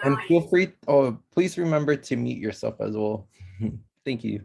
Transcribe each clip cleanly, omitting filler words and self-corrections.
And feel free, please remember to mute yourself as well. Thank you.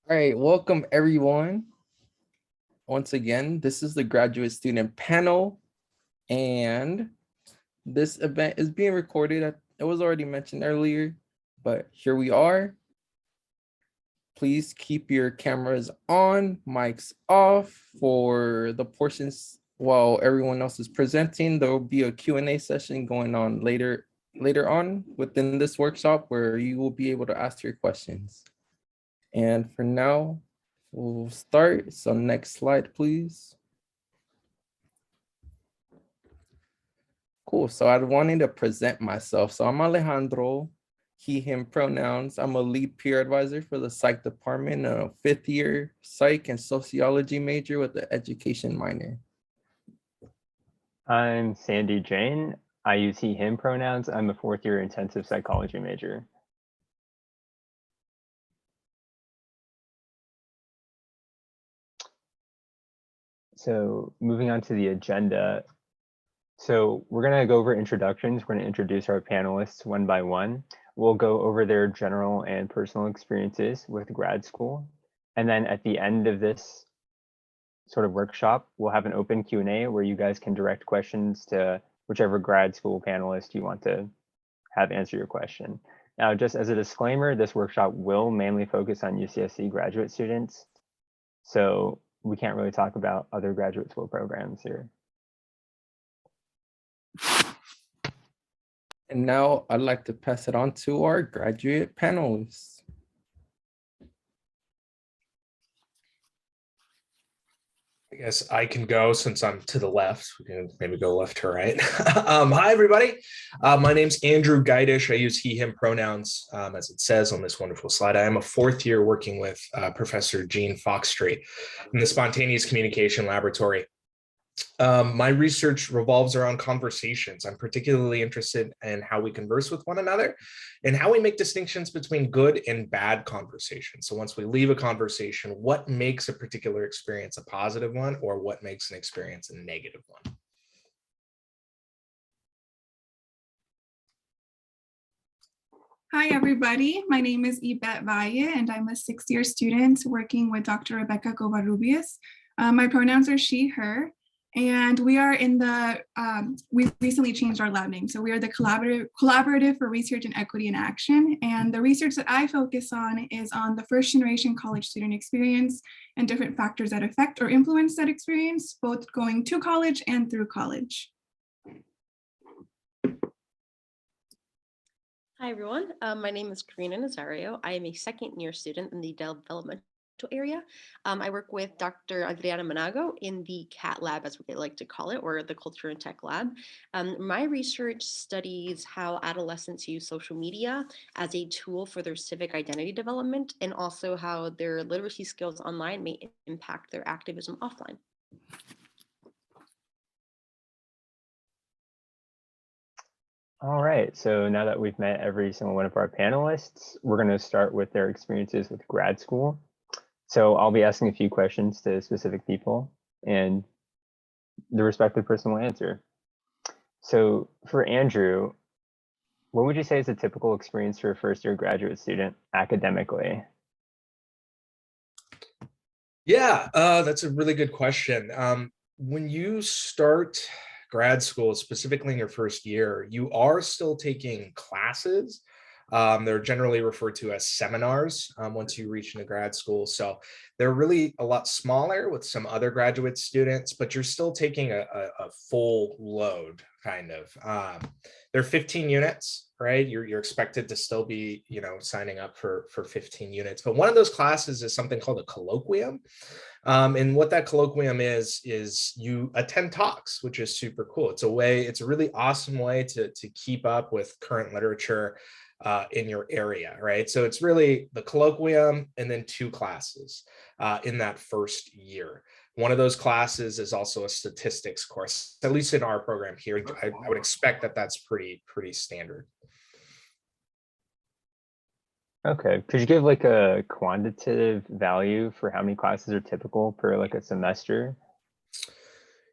All right, welcome everyone. Once again, this is the graduate student panel, and this event is being recorded. It was already mentioned earlier, but here we are. Please keep your cameras on, mics off for the portions while everyone else is presenting. There will be a Q&A session going on later on within this workshop where you will be able to ask your questions. And for now, we'll start. So next slide, please. Cool. So I wanted to present myself. So I'm Alejandro, he, him pronouns. I'm a lead peer advisor for the psych department, a 5th year psych and sociology major with the education minor. I'm Sandy Jane. I use he, him pronouns. I'm a 4th year intensive psychology major. So moving on to the agenda. So we're going to go over introductions. We're going to introduce our panelists one by one. We'll go over their general and personal experiences with grad school. And then at the end of this sort of workshop, we'll have an open Q&A where you guys can direct questions to whichever grad school panelist you want to have answer your question. Now, just as a disclaimer, this workshop will mainly focus on UCSC graduate students. So we can't really talk about other graduate school programs here. And now I'd like to pass it on to our graduate panelists. I guess I can go since I'm to the left. We can maybe go left to right. Hi, everybody. My name's Andrew Geidish. I use he, him pronouns, as it says on this wonderful slide. I am a 4th year working with Professor Jean Foxstreet in the Spontaneous Communication Laboratory. My research revolves around conversations. I'm particularly interested in how we converse with one another and how we make distinctions between good and bad conversations. So once we leave a conversation, what makes a particular experience a positive one, or what makes an experience a negative one? Hi, everybody. My name is Yvette Valle, and I'm a 6th year student working with Dr. Rebecca Covarrubias. My pronouns are she, her. And we are in the, we've recently changed our lab name. So we are the Collaborative for Research and Equity in Action. And the research that I focus on is on the first generation college student experience and different factors that affect or influence that experience, both going to college and through college. Hi, everyone. My name is Karina Nazario. I am a second-year student in the developmental area. I work with Dr. Adriana Manago in the CAT lab, as they like to call it, or the Culture and Tech lab. My research studies how adolescents use social media as a tool for their civic identity development, and also how their literacy skills online may impact their activism offline. All right, so now that we've met every single one of our panelists, we're going to start with their experiences with grad school. So I'll be asking a few questions to specific people, and the respective person will answer. So for Andrew, what would you say is a typical experience for a first-year graduate student academically? Yeah, that's a really good question. When you start grad school, specifically in your first year, you are still taking classes. They're generally referred to as seminars once you reach into grad school. So they're really a lot smaller with some other graduate students, but you're still taking a full load, kind of. They're 15 units, right? You're expected to still be, signing up for 15 units. But one of those classes is something called a colloquium. And what that colloquium is you attend talks, which is super cool. It's a really awesome way to keep up with current literature in your area, right? So it's really the colloquium and then 2 classes in that first year. One of those classes is also a statistics course, at least in our program here. I would expect that that's pretty standard. Okay, could you give like a quantitative value for how many classes are typical per like a semester?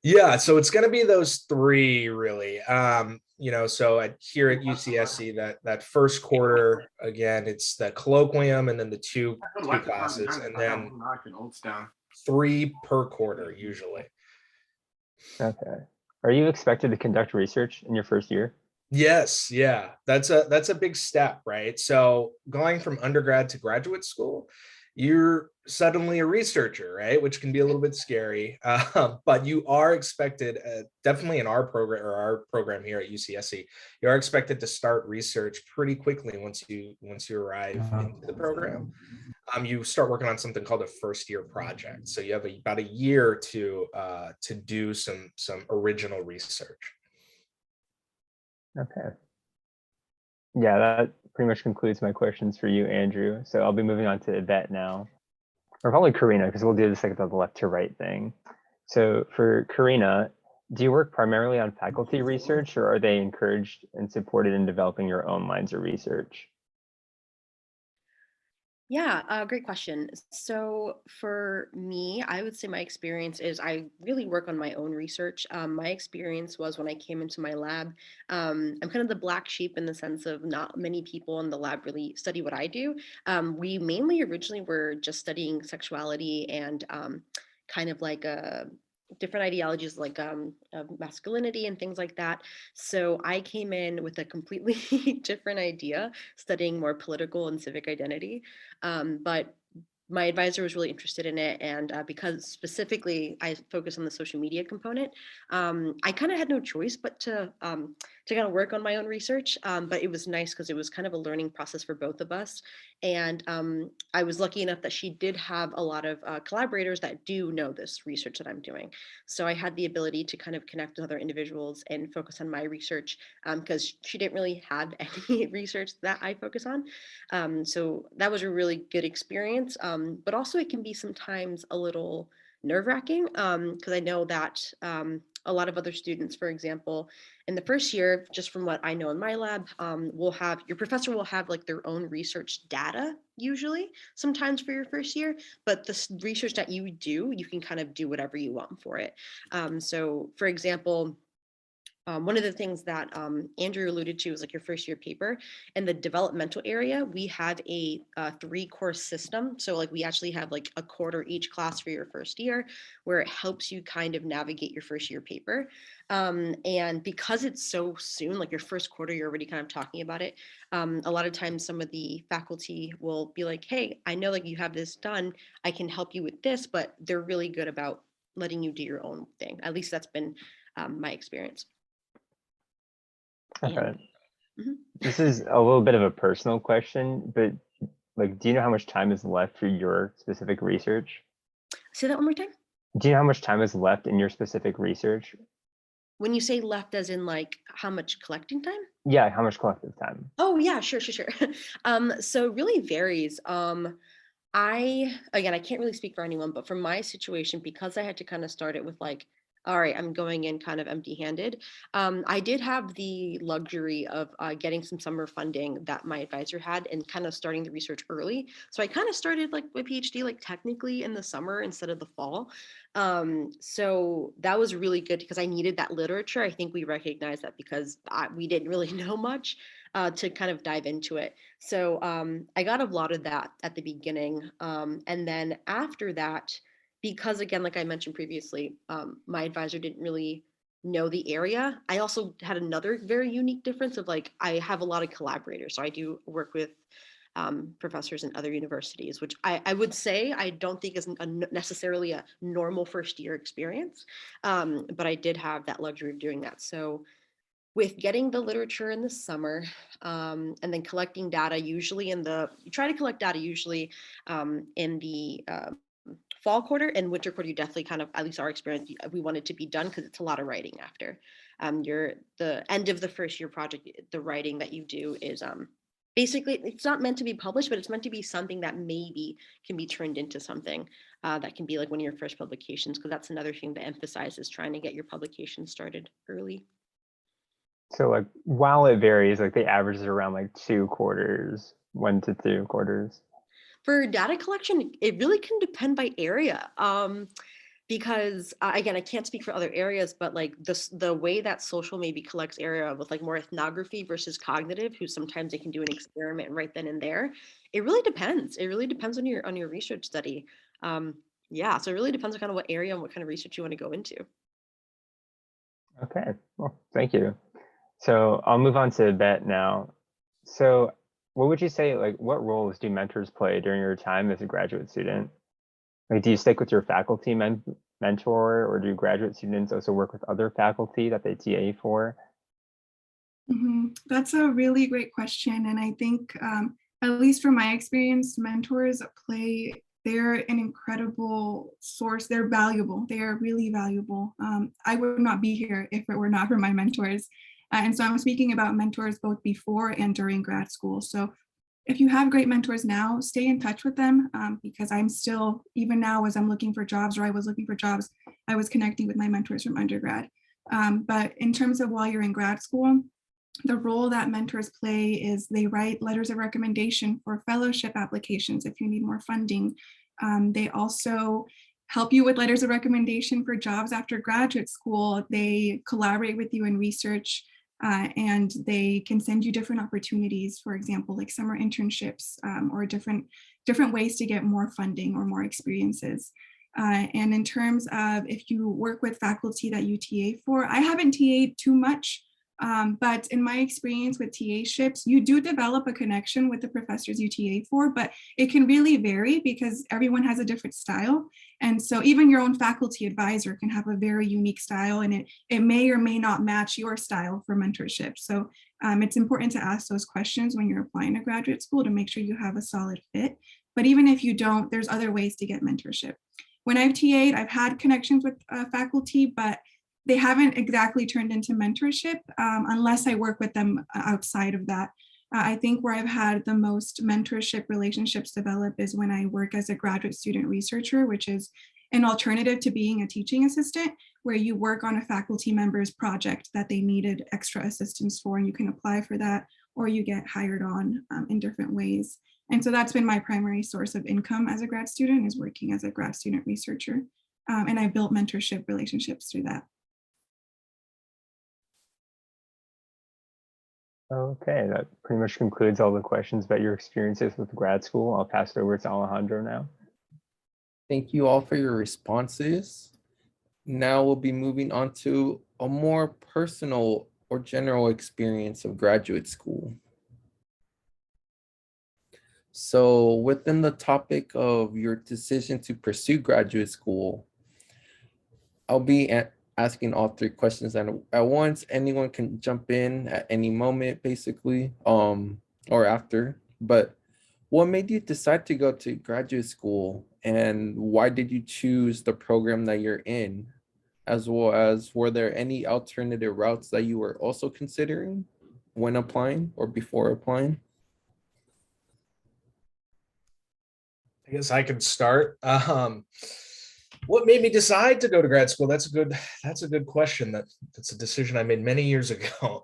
Yeah, so it's going to be those 3 really. So here at UCSC, that first quarter, again, it's the colloquium and then the two classes, and then 3 per quarter usually. Okay. Are you expected to conduct research in your first year? Yes, yeah, that's a big step, right? So going from undergrad to graduate school, you're suddenly a researcher, right? Which can be a little bit scary, but you are expected, definitely in our program here at UCSC, you are expected to start research pretty quickly once you arrive into the program. You start working on something called a first year project, so you have about a year to do some original research. Okay. Yeah, that pretty much concludes my questions for you, Andrew. So I'll be moving on to Yvette now, or probably Karina, because we'll do this like the left to right thing. So for Karina, do you work primarily on faculty research, or are they encouraged and supported in developing your own lines of research? Yeah, great question. So for me, I would say my experience is I really work on my own research. My experience was when I came into my lab, I'm kind of the black sheep in the sense of not many people in the lab really study what I do. We mainly originally were just studying sexuality and kind of like different ideologies like of masculinity and things like that. So I came in with a completely different idea, studying more political and civic identity. But my advisor was really interested in it. And because specifically I focus on the social media component, I kind of had no choice but to kind of work on my own research. But it was nice because it was kind of a learning process for both of us. And I was lucky enough that she did have a lot of collaborators that do know this research that I'm doing. So I had the ability to kind of connect with other individuals and focus on my research because she didn't really have any research that I focus on. So that was a really good experience. But also it can be sometimes a little nerve-wracking because I know that a lot of other students, for example, in the first year, just from what I know in my lab, your professor will have like their own research data usually sometimes for your first year, but the research that you do, you can kind of do whatever you want for it. So for example, one of the things that Andrew alluded to is like your first year paper. In the developmental area, we have a 3-course system. So like we actually have like a quarter each class for your first year, where it helps you kind of navigate your first year paper. And because it's so soon, like your first quarter, you're already kind of talking about it. A lot of times some of the faculty will be like, hey, I know like you have this done, I can help you with this, but they're really good about letting you do your own thing. At least that's been my experience. Okay. Mhm. This is a little bit of a personal question, but like, do you know how much time is left for your specific research? Say that one more time. Do you know how much time is left in your specific research? When you say left, as in like how much collecting time? Yeah, how much collective time? Oh yeah, sure. So it really varies. I can't really speak for anyone, but for my situation, because I had to kind of start it with like, all right, I'm going in kind of empty-handed. I did have the luxury of getting some summer funding that my advisor had and kind of starting the research early. So I kind of started like my PhD like technically in the summer instead of the fall. So that was really good because I needed that literature. I think we recognized that because we didn't really know much to kind of dive into it. So I got a lot of that at the beginning. And then after that, because again, like I mentioned previously, my advisor didn't really know the area. I also had another very unique difference of like, I have a lot of collaborators. So I do work with professors in other universities, which I would say I don't think is necessarily a normal first year experience. But I did have that luxury of doing that. So with getting the literature in the summer and then collecting data, usually you try to collect data usually in the fall quarter and winter quarter, you definitely kind of, at least our experience, we want it to be done because it's a lot of writing after. The end of the first year project, the writing that you do is basically, it's not meant to be published, but it's meant to be something that maybe can be turned into something that can be like one of your first publications, because that's another thing to emphasize is trying to get your publication started early. So like, while it varies, like the average is around like 2 quarters, 1 to 2 quarters. For data collection, it really can depend by area. Because again, I can't speak for other areas, but like the way that social maybe collects area with like more ethnography versus cognitive, who sometimes they can do an experiment right then and there. It really depends. It really depends on your research study. Yeah, so it really depends on kind of what area and what kind of research you want to go into. Okay, well, thank you. So I'll move on to Bet now. So what would you say, like, what roles do mentors play during your time as a graduate student? Like, do you stick with your faculty mentor, or do graduate students also work with other faculty that they TA for? That's a really great question. And I think, at least from my experience, mentors they're an incredible source. They're valuable. They are really valuable. I would not be here if it were not for my mentors. And so I'm speaking about mentors both before and during grad school. So if you have great mentors now, stay in touch with them because I'm still, even now as I'm looking for jobs, or I was looking for jobs, I was connecting with my mentors from undergrad. But in terms of while you're in grad school, the role that mentors play is they write letters of recommendation for fellowship applications if you need more funding. They also help you with letters of recommendation for jobs after graduate school. They collaborate with you in research and they can send you different opportunities, for example, like summer internships or different ways to get more funding or more experiences. And in terms of if you work with faculty that you TA for, I haven't TA'd too much. But in my experience with TA-ships, you do develop a connection with the professors you TA for, but it can really vary because everyone has a different style. And so even your own faculty advisor can have a very unique style, and it may or may not match your style for mentorship. So it's important to ask those questions when you're applying to graduate school to make sure you have a solid fit. But even if you don't, there's other ways to get mentorship. When I've TA'd, I've had connections with faculty, but they haven't exactly turned into mentorship unless I work with them outside of that. I think where I've had the most mentorship relationships develop is when I work as a graduate student researcher, which is an alternative to being a teaching assistant, where you work on a faculty member's project that they needed extra assistance for, and you can apply for that, or you get hired on in different ways. And so that's been my primary source of income as a grad student, is working as a grad student researcher. And I built mentorship relationships through that. Okay, that pretty much concludes all the questions about your experiences with grad school. I'll pass it over to Alejandro now. Thank you all for your responses. Now we'll be moving on to a more personal or general experience of graduate school. So within the topic of your decision to pursue graduate school, I'll be asking all three questions at once. Anyone can jump in at any moment, basically, or after. But what made you decide to go to graduate school, and why did you choose the program that you're in? As well as, were there any alternative routes that you were also considering when applying or before applying? I guess I could start. What made me decide to go to grad school? That's a good question. That's a decision I made many years ago.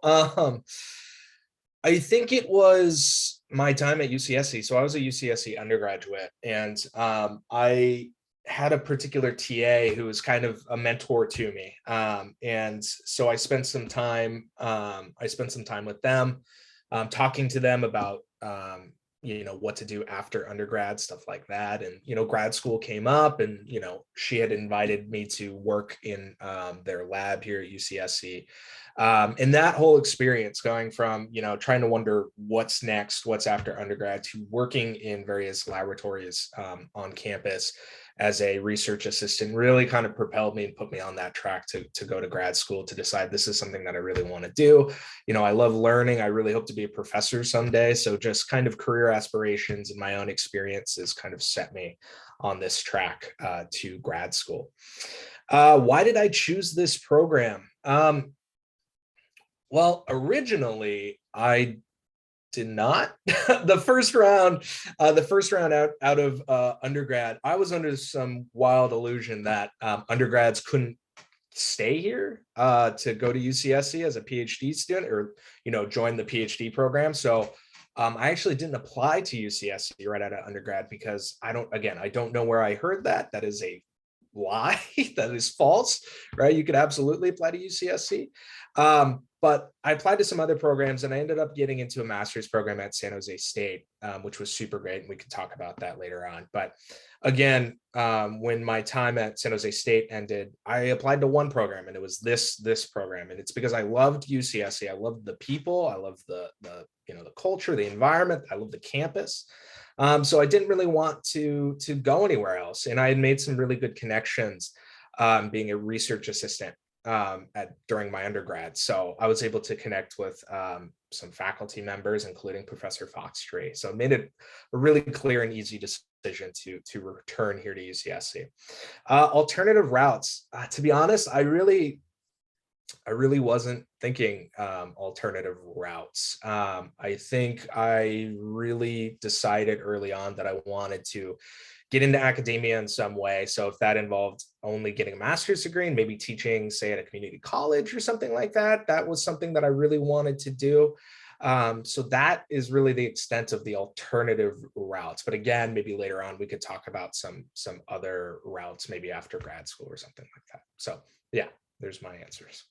I think it was my time at UCSC. So I was a UCSC undergraduate, and I had a particular TA who was kind of a mentor to me. And so I spent some time. I spent some time with them, talking to them about what to do after undergrad, stuff like that. And grad school came up, and she had invited me to work in their lab here at UCSC. And that whole experience, going from trying to wonder what's next, what's after undergrad, to working in various laboratories on campus as a research assistant, really kind of propelled me and put me on that track to go to grad school, to decide this is something that I really want to do. I love learning. I really hope to be a professor someday. So just kind of career aspirations and my own experiences kind of set me on this track to grad school. Why did I choose this program? Well, originally I did not. The first round out of undergrad, I was under some wild illusion that undergrads couldn't stay here to go to UCSC as a PhD student, or join the PhD program. So I actually didn't apply to UCSC right out of undergrad, because I don't know where I heard that. That is a lie. That is false, right? You could absolutely apply to UCSC. But I applied to some other programs, and I ended up getting into a master's program at San Jose State, which was super great. And we can talk about that later on. But again, when my time at San Jose State ended, I applied to one program, and it was this program. And it's because I loved UCSC. I loved the people. I loved the culture, the environment. I loved the campus. So I didn't really want to go anywhere else. And I had made some really good connections being a research assistant during my undergrad. So I was able to connect with some faculty members, including Professor Foxtree. So it made it a really clear and easy decision to return here to UCSC. Alternative routes. To be honest, I really wasn't thinking alternative routes. I think I really decided early on that I wanted to get into academia in some way. So if that involved only getting a master's degree and maybe teaching, say, at a community college or something like that, that was something that I really wanted to do. So that is really the extent of the alternative routes. But again, maybe later on we could talk about some other routes, maybe after grad school or something like that. So yeah, there's my answers.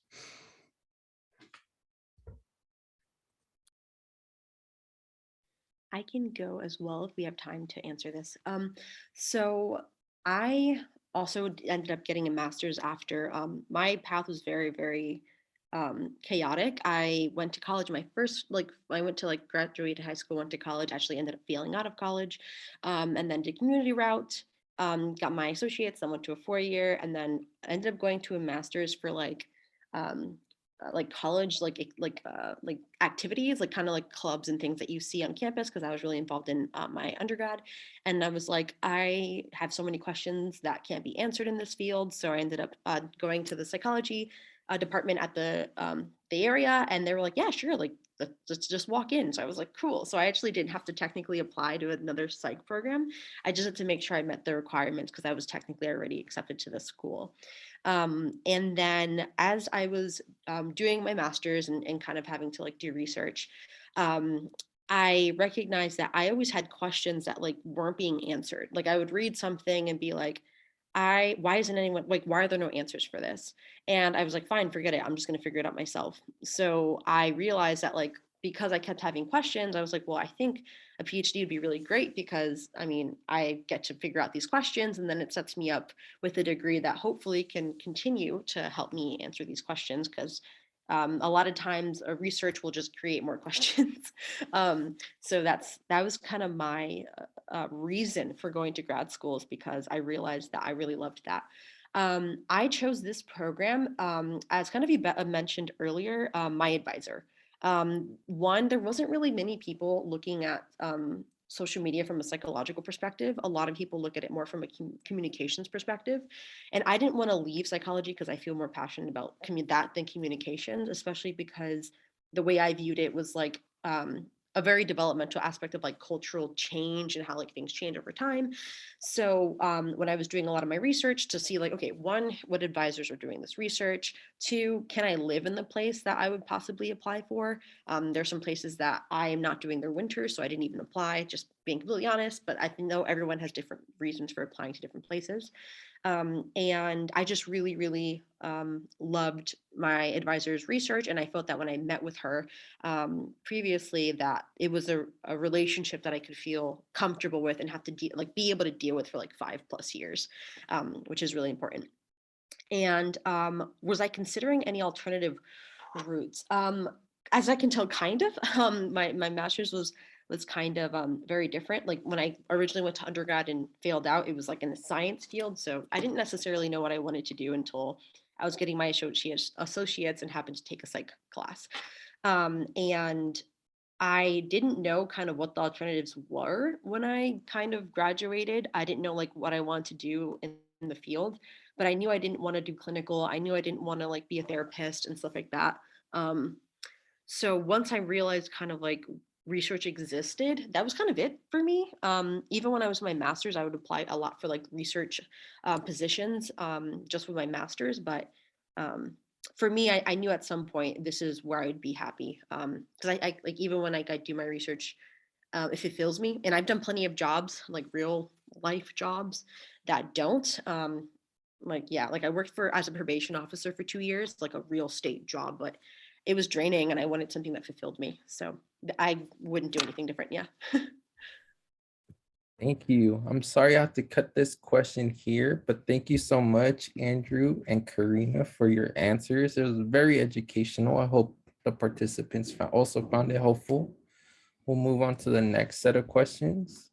I can go as well if we have time to answer this. So I also ended up getting a master's after. My path was very, very chaotic. I went to college. I went to graduated high school, went to college, actually ended up failing out of college, and then did community route, got my associates, then went to a 4-year, and then ended up going to a master's for um, college activities, like kind of like clubs and things that you see on campus, because I was really involved in my undergrad. And I was like, I have so many questions that can't be answered in this field, so I ended up going to the psychology department at the area, and they were like, yeah, sure, like let's just walk in. So I was like, cool. So I actually didn't have to technically apply to another psych program. I just had to make sure I met the requirements, because I was technically already accepted to the school. And then as I was doing my master's and kind of having to do research, I recognized that I always had questions that weren't being answered. Like I would read something and be like, why isn't anyone, why are there no answers for this? And I was like, fine, forget it. I'm just going to figure it out myself. So I realized that because I kept having questions, I was like, well, I think a PhD would be really great because I mean, I get to figure out these questions and then it sets me up with a degree that hopefully can continue to help me answer these questions, because a lot of times research will just create more questions. So that was kind of my reason for going to grad school, is because I realized that I really loved that. I chose this program as kind of you mentioned earlier, my advisor. One, there wasn't really many people looking at social media from a psychological perspective. A lot of people look at it more from a communications perspective. And I didn't want to leave psychology because I feel more passionate about that than communications, especially because the way I viewed it was like a very developmental aspect of like cultural change and how like things change over time. So when I was doing a lot of my research to see like, okay, one, what advisors are doing this research? Two, can I live in the place that I would possibly apply for? There's some places that I am not doing their winter, so I didn't even apply, just being completely honest, but I know everyone has different reasons for applying to different places. And I just really, really loved my advisor's research. And I felt that when I met with her previously, that it was a relationship that I could feel comfortable with and have to be able to deal with for like 5+ years, which is really important. And was I considering any alternative routes? As I can tell, kind of. My master's was kind of very different. Like when I originally went to undergrad and failed out, it was like in the science field. So I didn't necessarily know what I wanted to do until I was getting my associates and happened to take a psych class. And I didn't know kind of what the alternatives were when I kind of graduated. I didn't know like what I wanted to do in the field, but I knew I didn't want to do clinical. I knew I didn't want to like be a therapist and stuff like that. So once I realized kind of like research existed, that was kind of it for me. Even when I was in my master's, I would apply a lot for like research positions just with my master's. But for me, I knew at some point this is where I would be happy. Because I like even when I do my research, it fulfills me. And I've done plenty of jobs, like real life jobs that don't. Like, yeah, like I worked as a probation officer for 2 years, like a real state job, but it was draining and I wanted something that fulfilled me. So I wouldn't do anything different. Yeah. Thank you. I'm sorry I have to cut this question here, but thank you so much, Andrew and Karina, for your answers. It was very educational. I hope the participants also found it helpful. We'll move on to the next set of questions.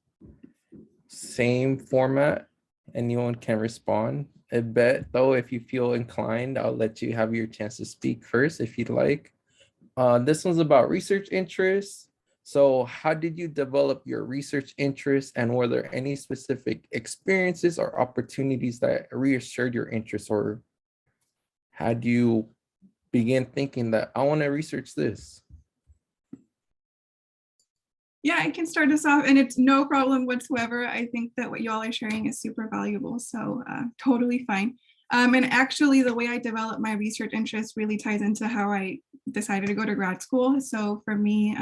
Same format. Anyone can respond. I bet, though, if you feel inclined, I'll let you have your chance to speak first if you'd like. This one's about research interests. So how did you develop your research interests, and were there any specific experiences or opportunities that reassured your interest, or had you begin thinking that I want to research this? Yeah, I can start us off, and it's no problem whatsoever. I think that what y'all are sharing is super valuable, so totally fine. And actually, the way I developed my research interest really ties into how I decided to go to grad school. So for me,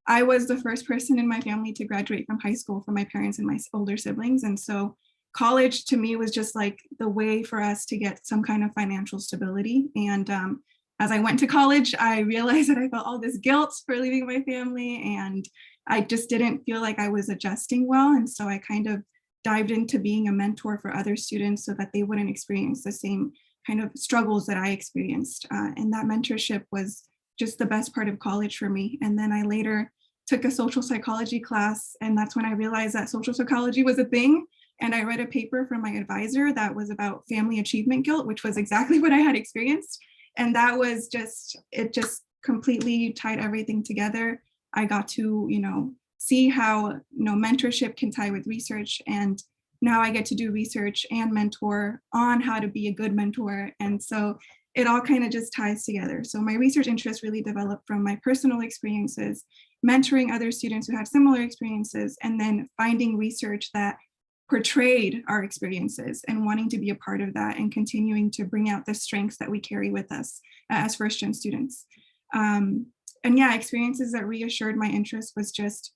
I was the first person in my family to graduate from high school from my parents and my older siblings. And so college to me was just like the way for us to get some kind of financial stability. And as I went to college, I realized that I felt all this guilt for leaving my family, and I just didn't feel like I was adjusting well. And so I kind of dived into being a mentor for other students so that they wouldn't experience the same kind of struggles that I experienced. And that mentorship was just the best part of college for me. And then I later took a social psychology class, and that's when I realized that social psychology was a thing. And I read a paper from my advisor that was about family achievement guilt, which was exactly what I had experienced. And that was it just completely tied everything together. I got to, see how, mentorship can tie with research. And now I get to do research and mentor on how to be a good mentor. And so it all kind of just ties together. So my research interest really developed from my personal experiences, mentoring other students who had similar experiences, and then finding research that portrayed our experiences and wanting to be a part of that and continuing to bring out the strengths that we carry with us as first-gen students. And yeah, experiences that reassured my interest was just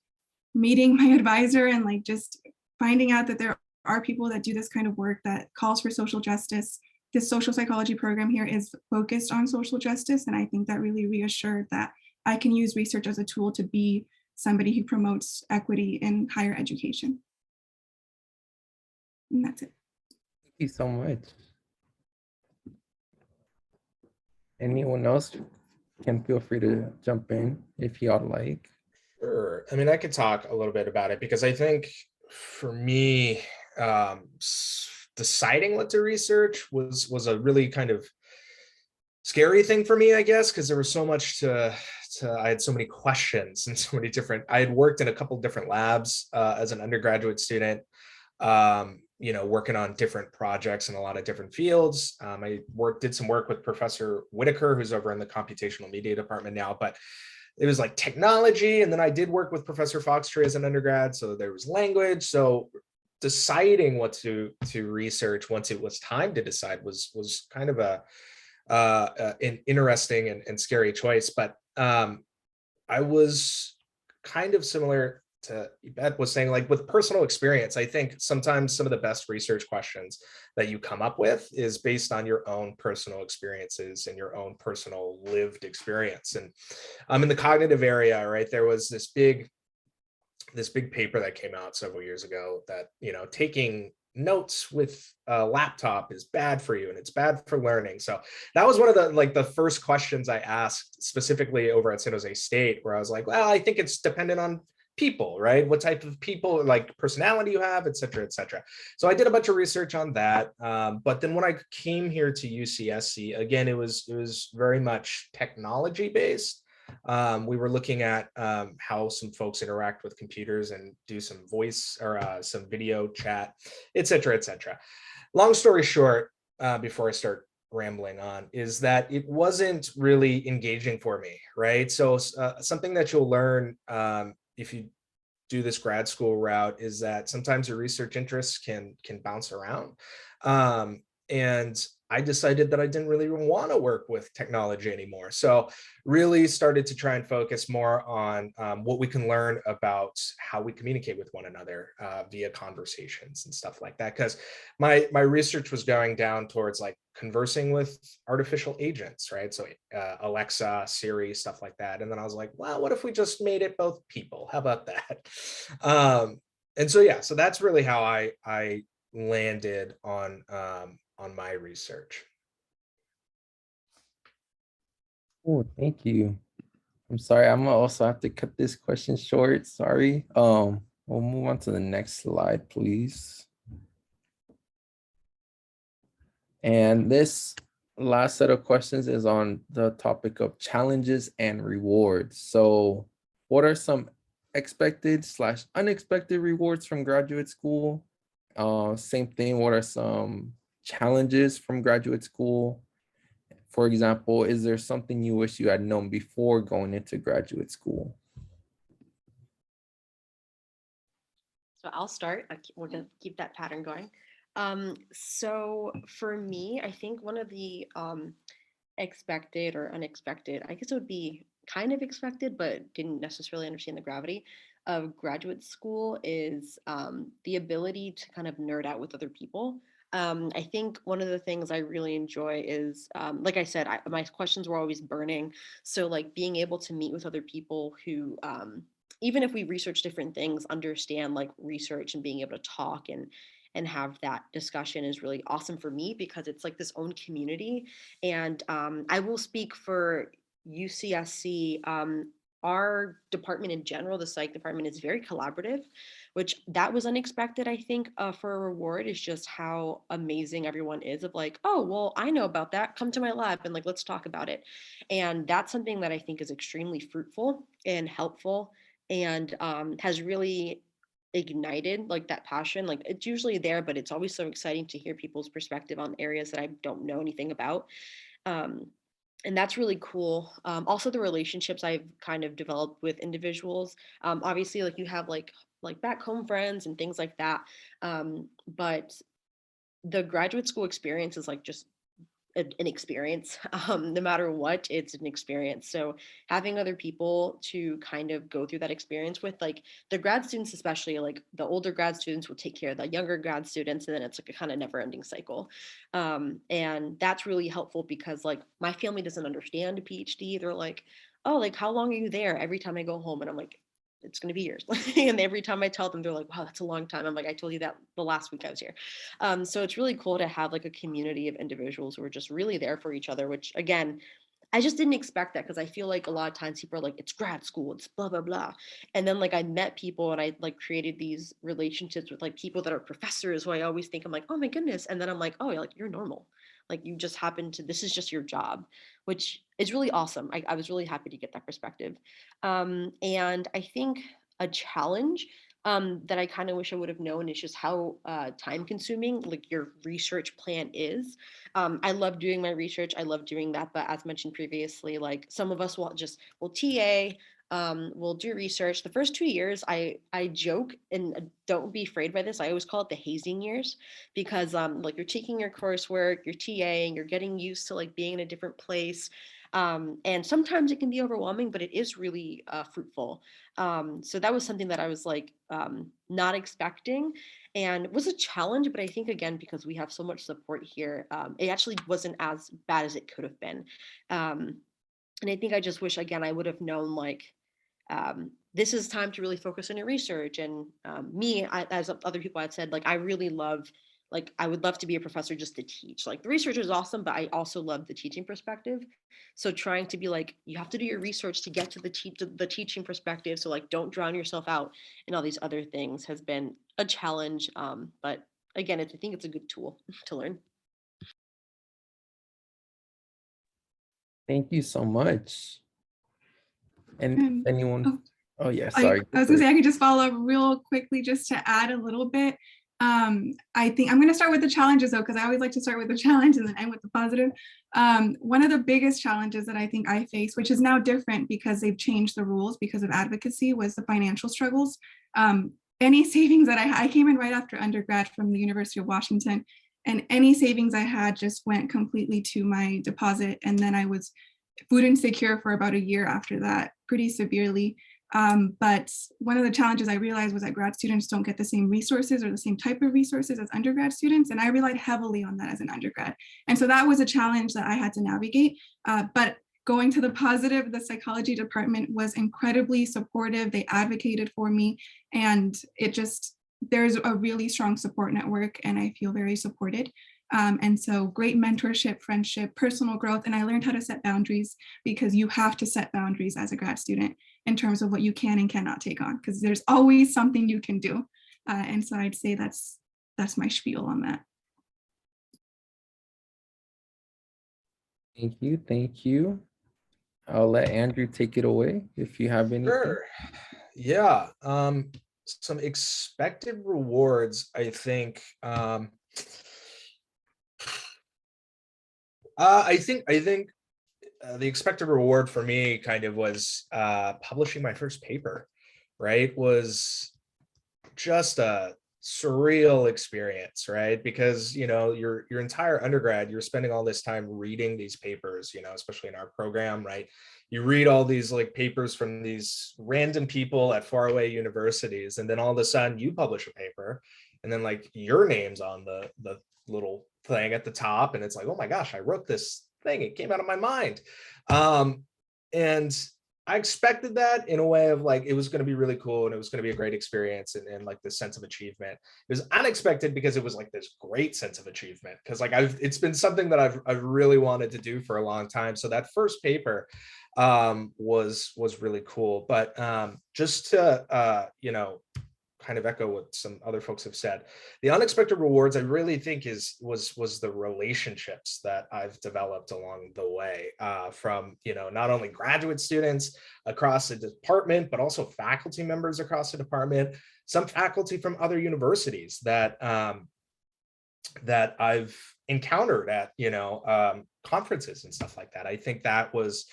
meeting my advisor and like just finding out that there are people that do this kind of work that calls for social justice. This social psychology program here is focused on social justice. And I think that really reassured that I can use research as a tool to be somebody who promotes equity in higher education. And that's it. Thank you so much. Anyone else can feel free to jump in if y'all like. Sure. I mean, I could talk a little bit about it because I think for me, deciding what to research was a really kind of scary thing for me, I guess, because there was so much I had so many questions and so many different, I had worked in a couple different labs as an undergraduate student, working on different projects in a lot of different fields. I did some work with Professor Whitaker, who's over in the computational media department now, but it was like technology. And then I did work with Professor Foxtree as an undergrad. So there was language. So deciding what to research once it was time to decide was kind of an interesting and scary choice. But I was kind of similar to Yvette was saying, like with personal experience, I think sometimes some of the best research questions that you come up with is based on your own personal experiences and your own personal lived experience. And in the cognitive area, right, there was this big paper that came out several years ago that, taking notes with a laptop is bad for you and it's bad for learning. So that was one of the first questions I asked specifically over at San Jose State, where I was like, well, I think it's dependent on people, right? What type of people, like personality you have, et cetera, et cetera. So I did a bunch of research on that. But then when I came here to UCSC, again, it was very much technology based. We were looking at how some folks interact with computers and do some voice or some video chat, et cetera, et cetera. Long story short, before I start rambling on, is that it wasn't really engaging for me, right? So something that you'll learn if you do this grad school route is that sometimes your research interests can bounce around. And I decided that I didn't really want to work with technology anymore. So really started to try and focus more on what we can learn about how we communicate with one another via conversations and stuff like that. Because my research was going down towards like conversing with artificial agents, right? So Alexa, Siri, stuff like that. And then I was like, well, what if we just made it both people? How about that? And so, yeah, so that's really how I landed on my research. Oh, thank you. I'm sorry, I'm gonna also have to cut this question short. Sorry. We'll move on to the next slide, please. And this last set of questions is on the topic of challenges and rewards. So what are some expected/unexpected rewards from graduate school? Same thing, what are some challenges from graduate school? For example, is there something you wish you had known before going into graduate school? So I'll start. We're going to keep that pattern going. So for me, I think one of the expected or unexpected, I guess it would be kind of expected, but didn't necessarily understand the gravity of graduate school is the ability to kind of nerd out with other people. I think one of the things I really enjoy is, like I said, my questions were always burning. So like being able to meet with other people who, even if we research different things, understand like research and being able to talk and have that discussion is really awesome for me because it's like this own community. And I will speak for UCSC. Our department in general, the psych department, is very collaborative, which that was unexpected, I think, for a reward is just how amazing everyone is of like, oh, well, I know about that. Come to my lab and like, let's talk about it. And that's something that I think is extremely fruitful and helpful and has really ignited like that passion. Like it's usually there, but it's always so exciting to hear people's perspective on areas that I don't know anything about. And that's really cool. Also the relationships I've kind of developed with individuals. Obviously like you have like back home friends and things like that. But the graduate school experience is like just an experience. No matter what, it's an experience. So having other people to kind of go through that experience with, like the grad students, especially like the older grad students will take care of the younger grad students, and then it's like a kind of never ending cycle. And that's really helpful because like my family doesn't understand a PhD. They're like, oh, like, how long are you there? Every time I go home. And I'm like, it's going to be years. And every time I tell them, they're like, wow, that's a long time. I'm like, I told you that the last week I was here. So it's really cool to have like a community of individuals who are just really there for each other, which again, I just didn't expect that, because I feel like a lot of times people are like, it's grad school, it's blah, blah, blah. And then like I met people and I like created these relationships with like people that are professors who I always think I'm like, oh my goodness. And then I'm like, oh, like you're normal. Like you just happen to, this is just your job, which is really awesome. I was really happy to get that perspective. And I think a challenge that I kind of wish I would have known is just how time consuming like your research plan is. I love doing my research. I love doing that. But as mentioned previously, like some of us will TA, we'll do research. The first 2 years, I joke, and don't be afraid by this. I always call it the hazing years, because like you're taking your coursework, you're TAing, you're getting used to like being in a different place. And sometimes it can be overwhelming, but it is really fruitful. So that was something that I was like not expecting, and it was a challenge. But I think again, because we have so much support here, it actually wasn't as bad as it could have been. And I think I just wish again I would have known like this is time to really focus on your research. And as other people had said, like I really love, like I would love to be a professor just to teach. Like the research is awesome, but I also love the teaching perspective. So trying to be like, you have to do your research to get to the teaching perspective. So like, don't drown yourself out in all these other things has been a challenge. But again, I think it's a good tool to learn. Thank you so much. And anyone? Oh, Oh yeah, sorry. I was gonna say I could just follow up real quickly just to add a little bit. I think I'm going to start with the challenges though, because I always like to start with the challenge and then end with the positive. One of the biggest challenges that I think I face, which is now different because they've changed the rules because of advocacy, was the financial struggles. Any savings that I came in right after undergrad from the University of Washington, and any savings I had just went completely to my deposit. And then I was food insecure for about a year after that, pretty severely. But one of the challenges I realized was that grad students don't get the same resources or the same type of resources as undergrad students. And I relied heavily on that as an undergrad. And so that was a challenge that I had to navigate. But going to the positive, the psychology department was incredibly supportive. They advocated for me, and there's a really strong support network, and I feel very supported. And so great mentorship, friendship, personal growth. And I learned how to set boundaries, because you have to set boundaries as a grad student in terms of what you can and cannot take on, because there's always something you can do. And so I'd say that's my spiel on that. Thank you. Thank you. I'll let Andrew take it away if you have anything. Sure. Yeah. Some expected rewards, I think. I think the expected reward for me kind of was publishing my first paper, right? Was just a surreal experience, right? Because your entire undergrad, you're spending all this time reading these papers, especially in our program, right? You read all these like papers from these random people at faraway universities, and then all of a sudden you publish a paper, and then like your name's on the little thing at the top, and it's like, oh my gosh, I wrote this thing, it came out of my mind. And I expected that in a way of like, it was going to be really cool and it was going to be a great experience, and like this sense of achievement. It was unexpected because it was like this great sense of achievement, because like it's been something that I've really wanted to do for a long time. So that first paper was really cool. But just to kind of echo what some other folks have said, the unexpected rewards I really think was the relationships that I've developed along the way, from not only graduate students across the department, but also faculty members across the department, some faculty from other universities that that I've encountered at conferences and stuff like that. I think that was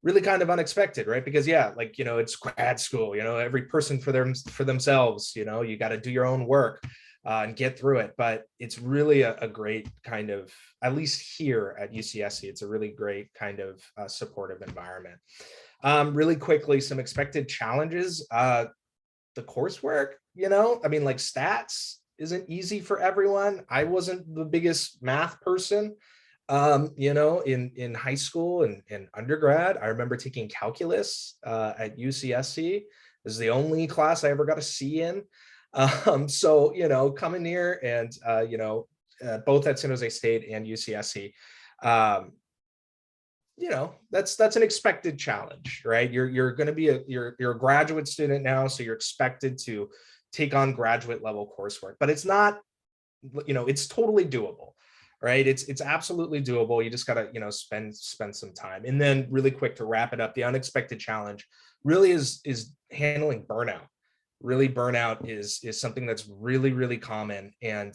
really kind of unexpected, right? Because it's grad school, every person for themselves, you got to do your own work and get through it. But it's really a great kind of, at least here at UCSC, it's a really great kind of supportive environment. Really quickly, some expected challenges. The coursework, like stats isn't easy for everyone. I wasn't the biggest math person. You know, in high school and undergrad, I remember taking calculus at UCSC. This is the only class I ever got a C in. So, you know, coming here and, you know, both at San Jose State and UCSC, you know, that's an expected challenge, right? You're going to be you're a graduate student now, so you're expected to take on graduate level coursework, but it's not, you know, it's totally doable, right? It's absolutely doable. You just got to, you know, spend some time. And then really quick to wrap it up, the unexpected challenge really is handling burnout. Really, burnout is something that's really common, and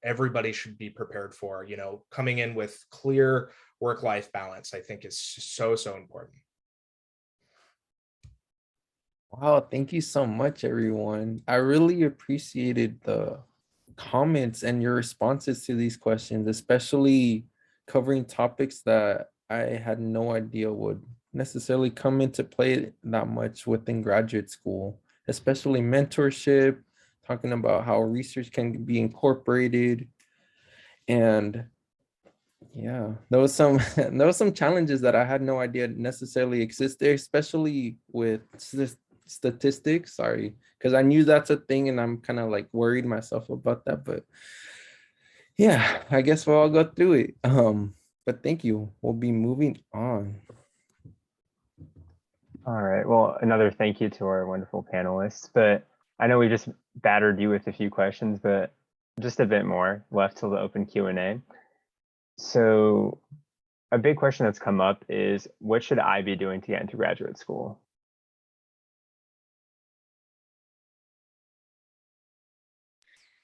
everybody should be prepared for. You know, coming in with clear work-life balance, I think, is so important. Wow, thank you so much, everyone. I really appreciated the comments and your responses to these questions, especially covering topics that I had no idea would necessarily come into play that much within graduate school, especially mentorship, talking about how research can be incorporated. And yeah, there was some there was some challenges that I had no idea necessarily exist there, especially with statistics. Sorry, because I knew that's a thing, and I'm kind of like worried myself about that. But yeah, I guess we'll all go through it. But thank you. We'll be moving on. All right. Well, another thank you to our wonderful panelists. But I know we just battered you with a few questions, but just a bit more left till the open Q&A. So a big question that's come up is, what should I be doing to get into graduate school?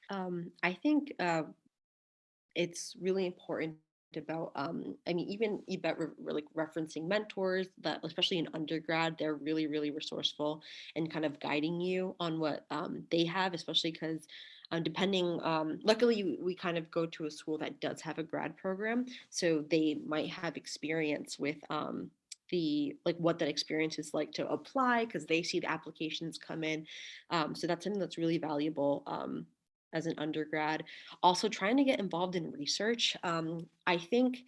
I think it's really important about I mean, even like referencing mentors, that especially in undergrad, they're really resourceful and kind of guiding you on what they have, especially because depending luckily we kind of go to a school that does have a grad program, so they might have experience with the like what that experience is like to apply, because they see the applications come in. So that's something that's really valuable as an undergrad. Also, trying to get involved in research. I think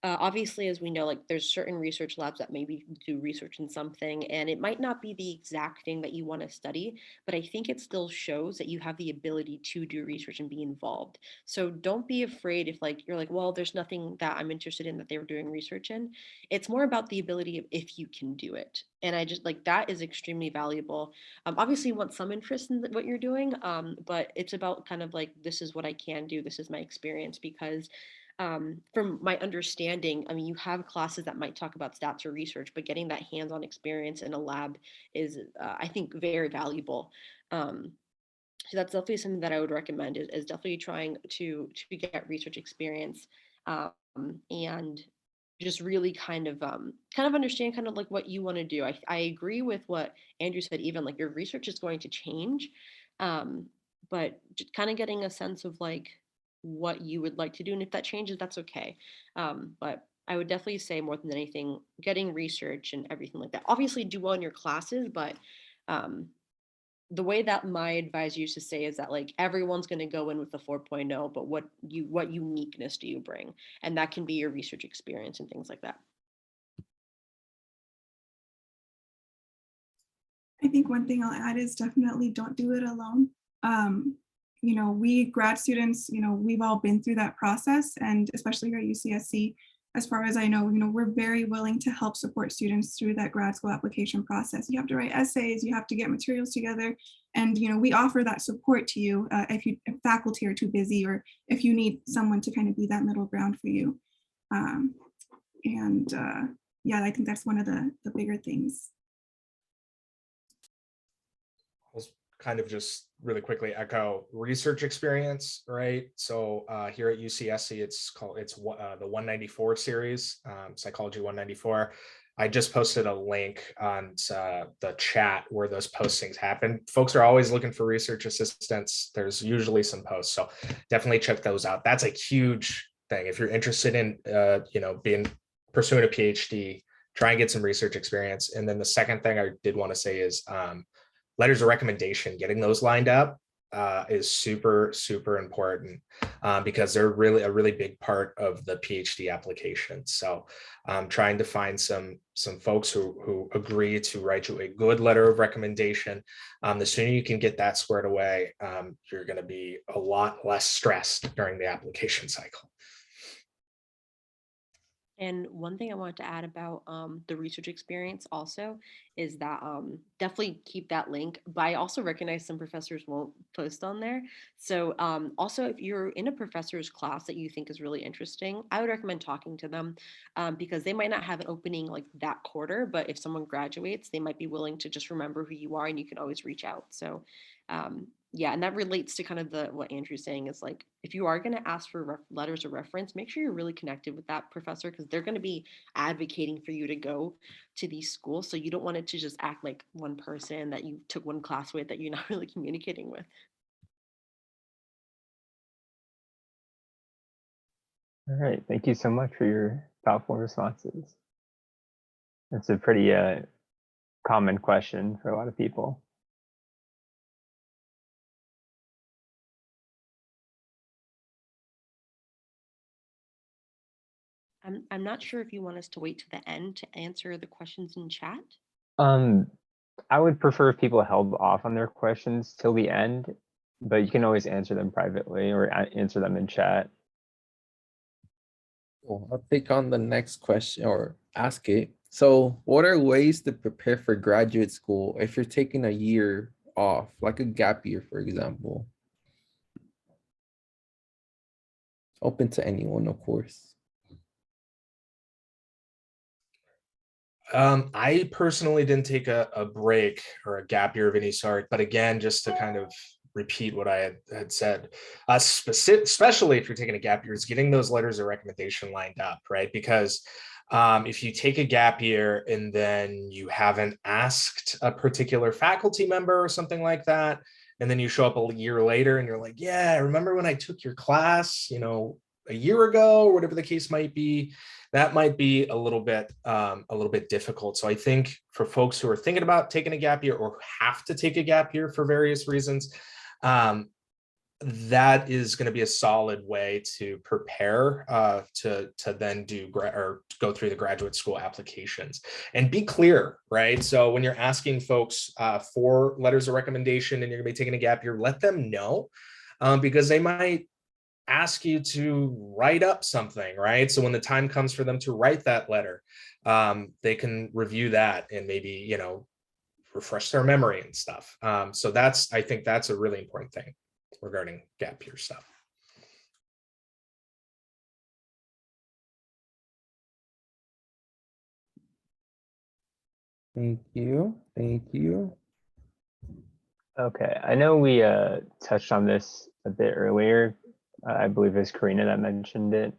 obviously, as we know, like there's certain research labs that maybe do research in something, and it might not be the exact thing that you want to study, but I think it still shows that you have the ability to do research and be involved. So don't be afraid if like you're like, well, there's nothing that I'm interested in that they were doing research in. It's more about the ability of if you can do it. And I just like that is extremely valuable. Obviously, you want some interest in what you're doing, but it's about kind of like, this is what I can do. This is my experience, because from my understanding, I mean, you have classes that might talk about stats or research, but getting that hands-on experience in a lab is, I think, very valuable. So that's definitely something that I would recommend, is definitely trying to get research experience, and just really kind of understand kind of like what you want to do. I agree with what Andrew said, even like your research is going to change, but just kind of getting a sense of like what you would like to do, and if that changes, that's okay. But I would definitely say, more than anything, getting research and everything like that. Obviously do well in your classes, but um, the way that my advisor used to say is that like everyone's going to go in with the 4.0, but what uniqueness do you bring? And that can be your research experience and things like that. I think one thing I'll add is definitely don't do it alone. You know, we grad students, you know, we've all been through that process, and especially here at UCSC, as far as I know, you know, we're very willing to help support students through that grad school application process. You have to write essays, you have to get materials together, and you know, we offer that support to you if faculty are too busy, or if you need someone to kind of be that middle ground for you. Yeah, I think that's one of the bigger things. Kind of just really quickly echo research experience, right? So here at UCSC, it's the 194 series, Psychology 194. I just posted a link on the chat where those postings happen. Folks are always looking for research assistants. There's usually some posts, so definitely check those out. That's a huge thing. If you're interested in you know, pursuing a PhD, try and get some research experience. And then the second thing I did want to say is letters of recommendation, getting those lined up is super, super important because they're really a really big part of the PhD application. So trying to find some folks who agree to write you a good letter of recommendation. The sooner you can get that squared away, you're going to be a lot less stressed during the application cycle. And one thing I wanted to add about the research experience also is that definitely keep that link. But I also recognize some professors won't post on there. So also, if you're in a professor's class that you think is really interesting, I would recommend talking to them because they might not have an opening like that quarter. But if someone graduates, they might be willing to just remember who you are, and you can always reach out. So yeah, and that relates to kind of the what Andrew's saying is like if you are going to ask for letters of reference, make sure you're really connected with that professor because they're going to be advocating for you to go to these schools. So you don't want it to just act like one person that you took one class with that you're not really communicating with. All right, thank you so much for your thoughtful responses. That's a pretty common question for a lot of people. I'm not sure if you want us to wait to the end to answer the questions in chat. I would prefer if people held off on their questions till the end, but you can always answer them privately or answer them in chat. Cool. I'll take on the next question or ask it. So what are ways to prepare for graduate school if you're taking a year off, like a gap year, for example? Open to anyone, of course. I personally didn't take a break or a gap year of any sort, but again, just to kind of repeat what I had said, especially if you're taking a gap year, is getting those letters of recommendation lined up, right? Because if you take a gap year and then you haven't asked a particular faculty member or something like that, and then you show up a year later and you're like, yeah, remember when I took your class, you know, a year ago, or whatever the case might be, that might be a little bit difficult. So I think for folks who are thinking about taking a gap year or have to take a gap year for various reasons, that is going to be a solid way to prepare to then do or go through the graduate school applications and be clear, right? So when you're asking folks for letters of recommendation and you're going to be taking a gap year, let them know because they might ask you to write up something, right? So when the time comes for them to write that letter, they can review that and maybe, you know, refresh their memory and stuff. So I think that's a really important thing regarding gap year stuff. Thank you. Thank you. Okay, I know we touched on this a bit earlier. I believe it was Karina that mentioned it,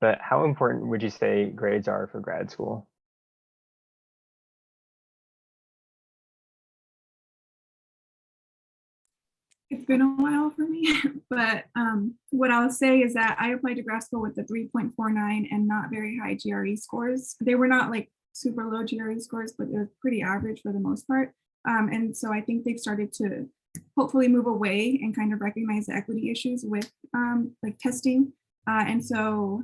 but how important would you say grades are for grad school? It's been a while for me, but what I'll say is that I applied to grad school with a 3.49 and not very high GRE scores. They were not like super low GRE scores, but they're pretty average for the most part. And so I think they've started to hopefully move away and kind of recognize the equity issues with like testing. And so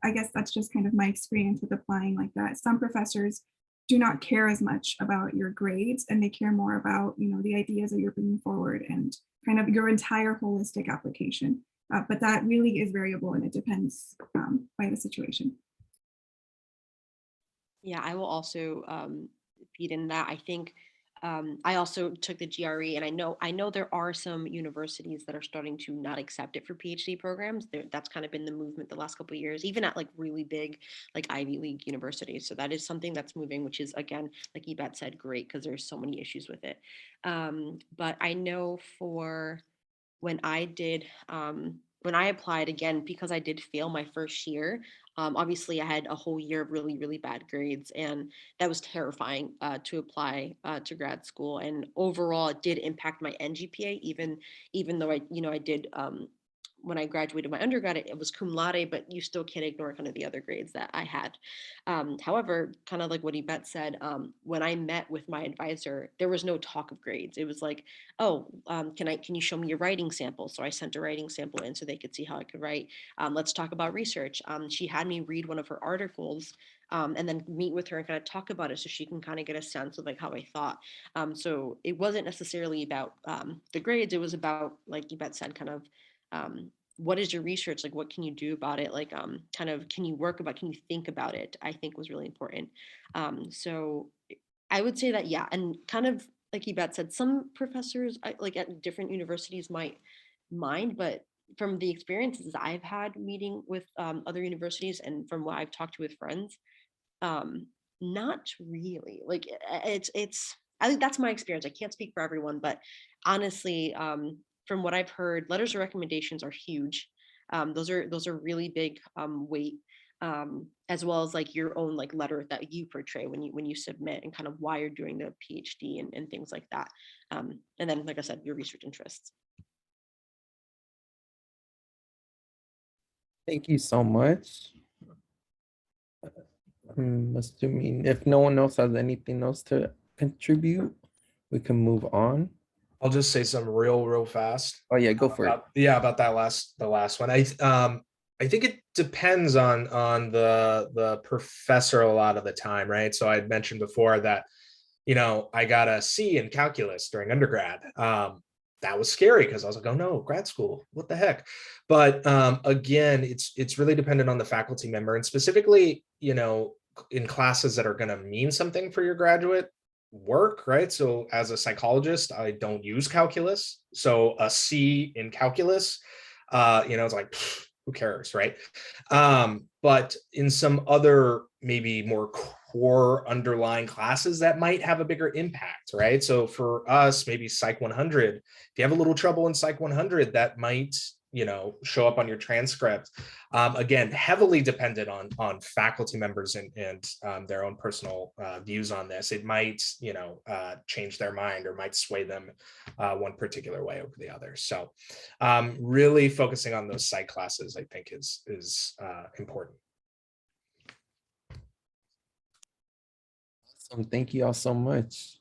I guess that's just kind of my experience with applying like that. Some professors do not care as much about your grades and they care more about, you know, the ideas that you're bringing forward and kind of your entire holistic application. But that really is variable and it depends by the situation. Yeah, I will also feed in that. I think I also took the GRE, and I know there are some universities that are starting to not accept it for PhD programs. That's kind of been the movement the last couple of years, even at like really big, like Ivy League universities. So that is something that's moving, which is again, like Yvette said, great because there's so many issues with it. But I know for when I did when I applied again because I did fail my first year. Obviously, I had a whole year of really really bad grades, and that was terrifying to apply to grad school. And overall, it did impact my NGPA, even though I did when I graduated my undergrad, it was cum laude, but you still can't ignore kind of the other grades that I had. However, kind of like what Yvette said, when I met with my advisor, there was no talk of grades. It was like, oh, can you show me your writing sample? So I sent a writing sample in so they could see how I could write. Let's talk about research. She had me read one of her articles, and then meet with her and kind of talk about it so she can kind of get a sense of like how I thought. So it wasn't necessarily about the grades. It was about, like Yvette said, kind of what is your research, like what can you do about it, like kind of can you think about it, I think was really important. So I would say that, yeah, and kind of like Yvette said, some professors like at different universities might mind, but from the experiences I've had meeting with other universities and from what I've talked to with friends, um, not really. Like it's I think that's my experience. I can't speak for everyone, but honestly, from what I've heard, letters of recommendations are huge. Those are really big weight, as well as like your own like letter that you portray when you submit and kind of why you're doing the PhD and things like that. And then, like I said, your research interests. Thank you so much. I'm assuming if no one else has anything else to contribute, we can move on. I'll just say something real fast. Oh yeah, go for it. About the last one. I think it depends on the professor a lot of the time, right? So I mentioned before that, I got a C in calculus during undergrad. That was scary because I was like, oh no, grad school, what the heck? But again, it's really dependent on the faculty member, and specifically, in classes that are going to mean something for your graduate work, right? So as a psychologist, I don't use calculus. So a C in calculus, it's like, who cares, right? But in some other maybe more core underlying classes, that might have a bigger impact, right? So for us, maybe Psych 100, if you have a little trouble in Psych 100, that might show up on your transcript. Again, heavily dependent on faculty members and their own personal views on this. It might change their mind or might sway them one particular way over the other. So really focusing on those psych classes, I think is important. Awesome. Thank you all so much.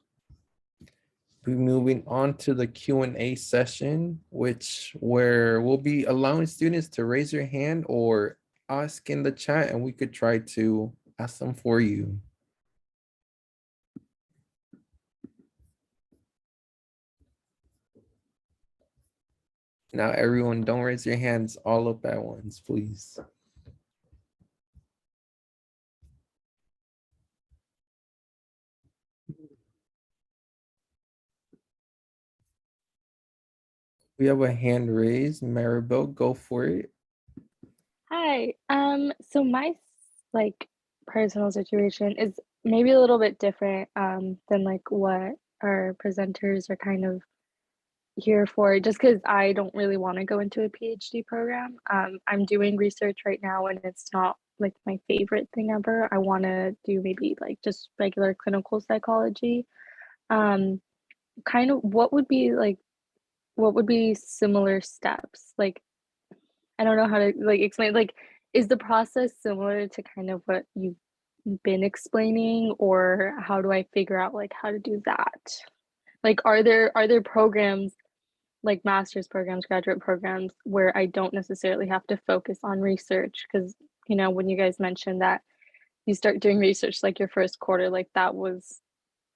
We're moving on to the Q&A session, where we'll be allowing students to raise your hand or ask in the chat, and we could try to ask them for you. Now, everyone, don't raise your hands all up at once, please. We have a hand raised. Maribel, go for it. Hi. So my like personal situation is maybe a little bit different than like what our presenters are kind of here for, just because I don't really want to go into a PhD program. I'm doing research right now and it's not like my favorite thing ever. I want to do maybe like just regular clinical psychology. Kind of what would be similar steps? Like I don't know how to like explain, like, is the process similar to kind of what you've been explaining, or how do I figure out like how to do that? Like, are there programs like master's programs, graduate programs where I don't necessarily have to focus on research? Because, when you guys mentioned that you start doing research like your first quarter, like that was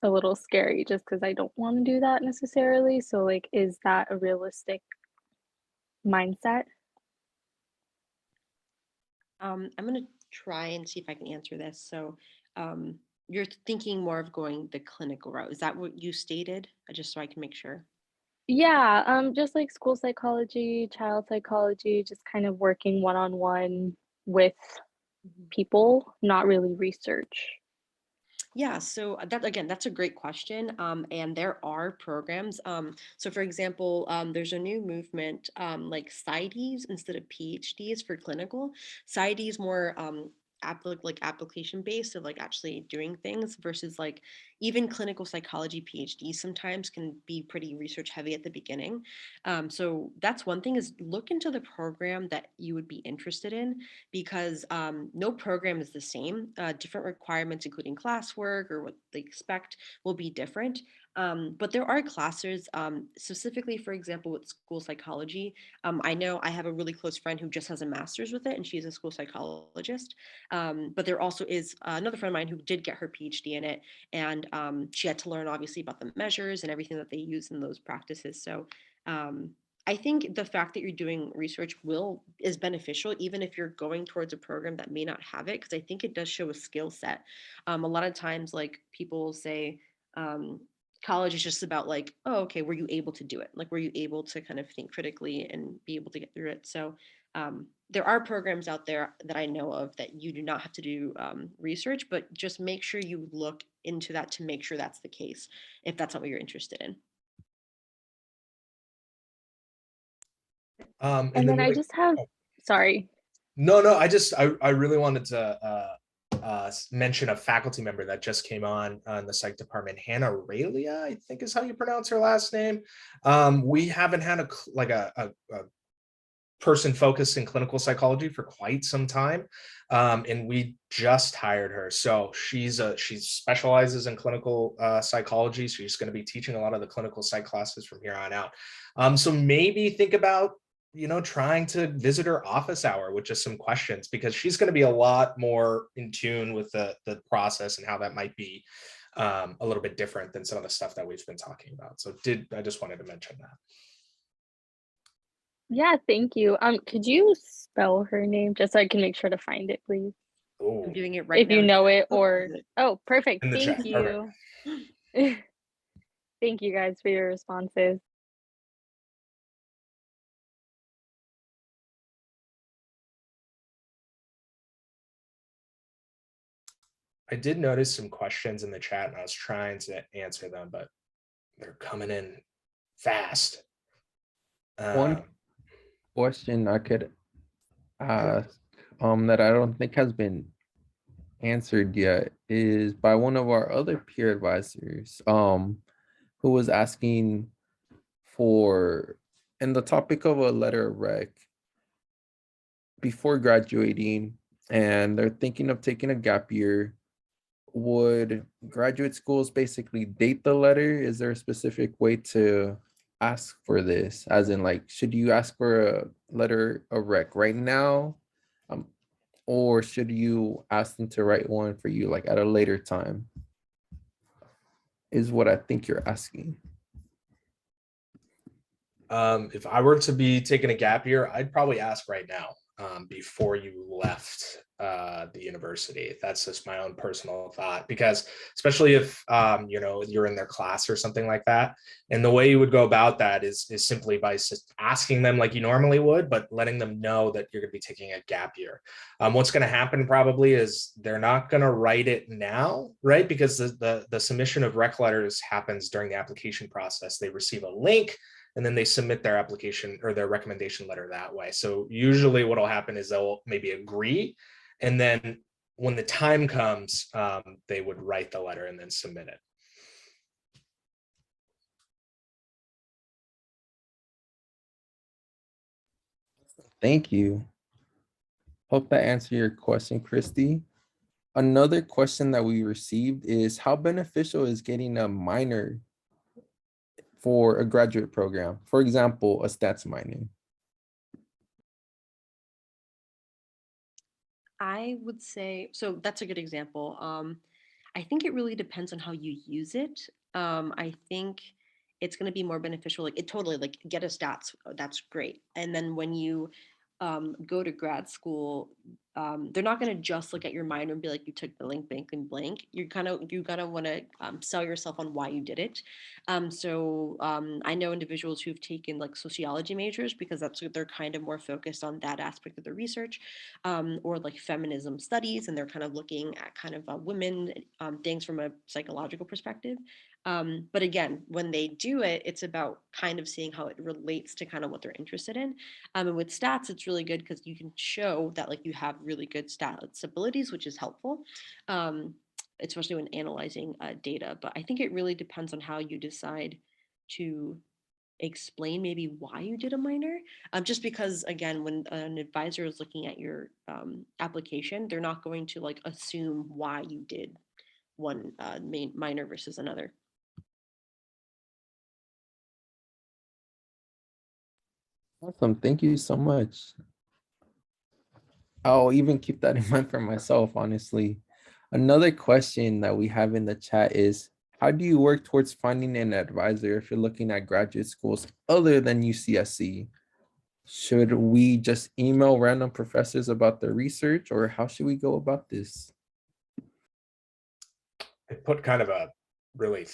a little scary just because I don't want to do that necessarily. So like, is that a realistic mindset? I'm going to try and see if I can answer this. So, you're thinking more of going the clinical route. Is that what you stated? Just so I can make sure. Yeah, just like school psychology, child psychology, just kind of working one-on-one with Mhm. people, not really research. Yeah, so that's a great question. And there are programs. So for example, there's a new movement like PsyDs instead of PhDs for clinical. PsyDs more application based of like actually doing things versus like even clinical psychology PhD sometimes can be pretty research heavy at the beginning. So that's one thing, is look into the program that you would be interested in, because no program is the same. Different requirements, including classwork or what they expect, will be different. But there are classes, specifically, for example, with school psychology. I know I have a really close friend who just has a master's with it, and she's a school psychologist. But there also is another friend of mine who did get her PhD in it, and she had to learn obviously about the measures and everything that they use in those practices. So I think the fact that you're doing research is beneficial, even if you're going towards a program that may not have it, because I think it does show a skill set. A lot of times, like people say, college is just about like, oh, okay, were you able to do it? Like, were you able to kind of think critically and be able to get through it? So there are programs out there that I know of that you do not have to do research, but just make sure you look into that to make sure that's the case, if that's not what you're interested in. And then I just have, sorry. No, I really wanted to mention a faculty member that just came on in the psych department, Hannah Raylia, I think is how you pronounce her last name. We haven't had a person focused in clinical psychology for quite some time, and we just hired her. So she specializes in clinical psychology. So she's going to be teaching a lot of the clinical psych classes from here on out. So maybe think about trying to visit her office hour with just some questions, because she's going to be a lot more in tune with the process and how that might be a little bit different than some of the stuff that we've been talking about. So I just wanted to mention that. Yeah, thank you. Could you spell her name just so I can make sure to find it, please? I'm doing it right if now. you know it, or oh, perfect. In the Thank chat. you. Thank you guys for your responses. I did notice some questions in the chat and I was trying to answer them, but they're coming in fast. One question I could ask that I don't think has been answered yet is by one of our other peer advisors who was asking for, in the topic of a letter of rec before graduating, and they're thinking of taking a gap year. Would graduate schools basically date the letter? Is there a specific way to ask for this? As in, like, should you ask for a letter of rec right now? Or should you ask them to write one for you like at a later time? Is what I think you're asking. If I were to be taking a gap year, I'd probably ask right now, before you left the university. That's just my own personal thought, because especially if you're in their class or something like that, and the way you would go about that is simply by just asking them like you normally would, but letting them know that you're going to be taking a gap year. What's going to happen probably is they're not going to write it now, right? Because the submission of rec letters happens during the application process. They receive a link, and then they submit their application or their recommendation letter that way. So usually what will happen is they'll maybe agree, and then when the time comes, they would write the letter and then submit it. Thank you. Hope that answered your question, Christy. Another question that we received is, how beneficial is getting a minor for a graduate program? For example, a stats minor. I would say, so that's a good example. I think it really depends on how you use it. I think it's going to be more beneficial. Like, it totally, like, get a stats, that's great. And then when you go to grad school, they're not going to just look at your minor and be like, you took blank, blank, and blank. You gotta want to sell yourself on why you did it. So I know individuals who've taken like sociology majors because they're kind of more focused on that aspect of the research, or like feminism studies, and they're kind of looking at kind of women things from a psychological perspective. But again, when they do it, it's about kind of seeing how it relates to kind of what they're interested in. And with stats, it's really good because you can show that like you have really good stats abilities, which is helpful, especially when analyzing data. But I think it really depends on how you decide to explain maybe why you did a minor. Just because, again, when an advisor is looking at your application, they're not going to like assume why you did one minor versus another. Awesome. Thank you so much. I'll even keep that in mind for myself, honestly. Another question that we have in the chat is, how do you work towards finding an advisor if you're looking at graduate schools other than UCSC? Should we just email random professors about their research, or how should we go about this? I put kind of a really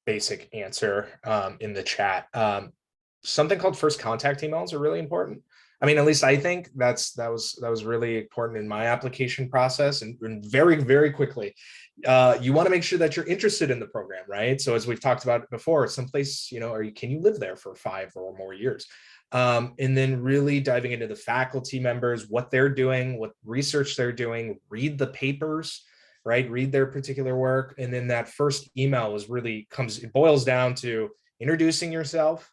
basic answer in the chat. Something called first contact emails are really important. I mean, at least I think that was really important in my application process, and very, very quickly. You want to make sure that you're interested in the program, right? So as we've talked about before, someplace, can you live there for 5 or more years? And then really diving into the faculty members, what they're doing, what research they're doing, read the papers, right? Read their particular work. And then that first email it boils down to introducing yourself,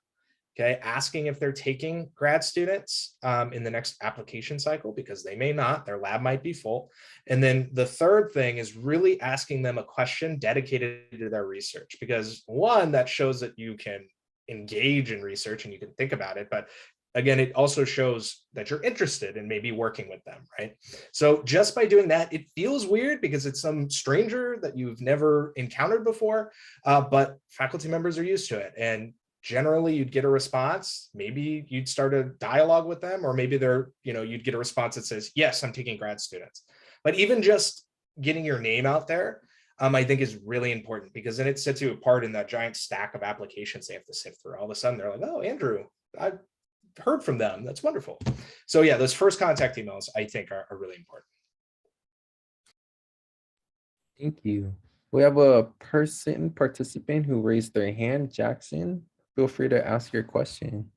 okay, asking if they're taking grad students in the next application cycle, because they may not, their lab might be full. And then the third thing is really asking them a question dedicated to their research, because one, that shows that you can engage in research and you can think about it, but again, it also shows that you're interested in maybe working with them, right? So just by doing that, it feels weird because it's some stranger that you've never encountered before, but faculty members are used to it. And generally you'd get a response. Maybe you'd start a dialogue with them, or maybe you'd get a response that says, yes, I'm taking grad students. But even just getting your name out there, I think is really important, because then it sets you apart in that giant stack of applications they have to sift through. All of a sudden they're like, oh, Andrew, I've heard from them. That's wonderful. So yeah, those first contact emails I think are really important. Thank you. We have a participant who raised their hand. Jackson, feel free to ask your question.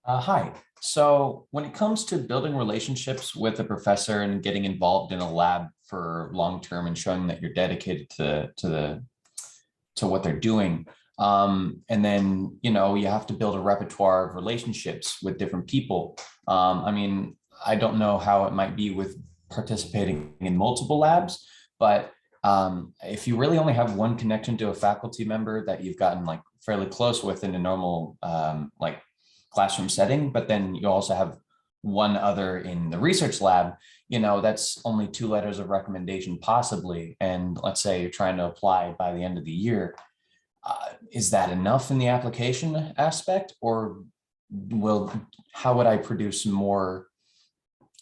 Hi. So when it comes to building relationships with a professor and getting involved in a lab for long-term and showing that you're dedicated to what they're doing, and then, you have to build a repertoire of relationships with different people. I mean, I don't know how it might be with participating in multiple labs, but if you really only have one connection to a faculty member that you've gotten like fairly close with in a normal like classroom setting, but then you also have one other in the research lab, that's only 2 letters of recommendation possibly. And let's say you're trying to apply by the end of the year. Is that enough in the application aspect, or how would I produce more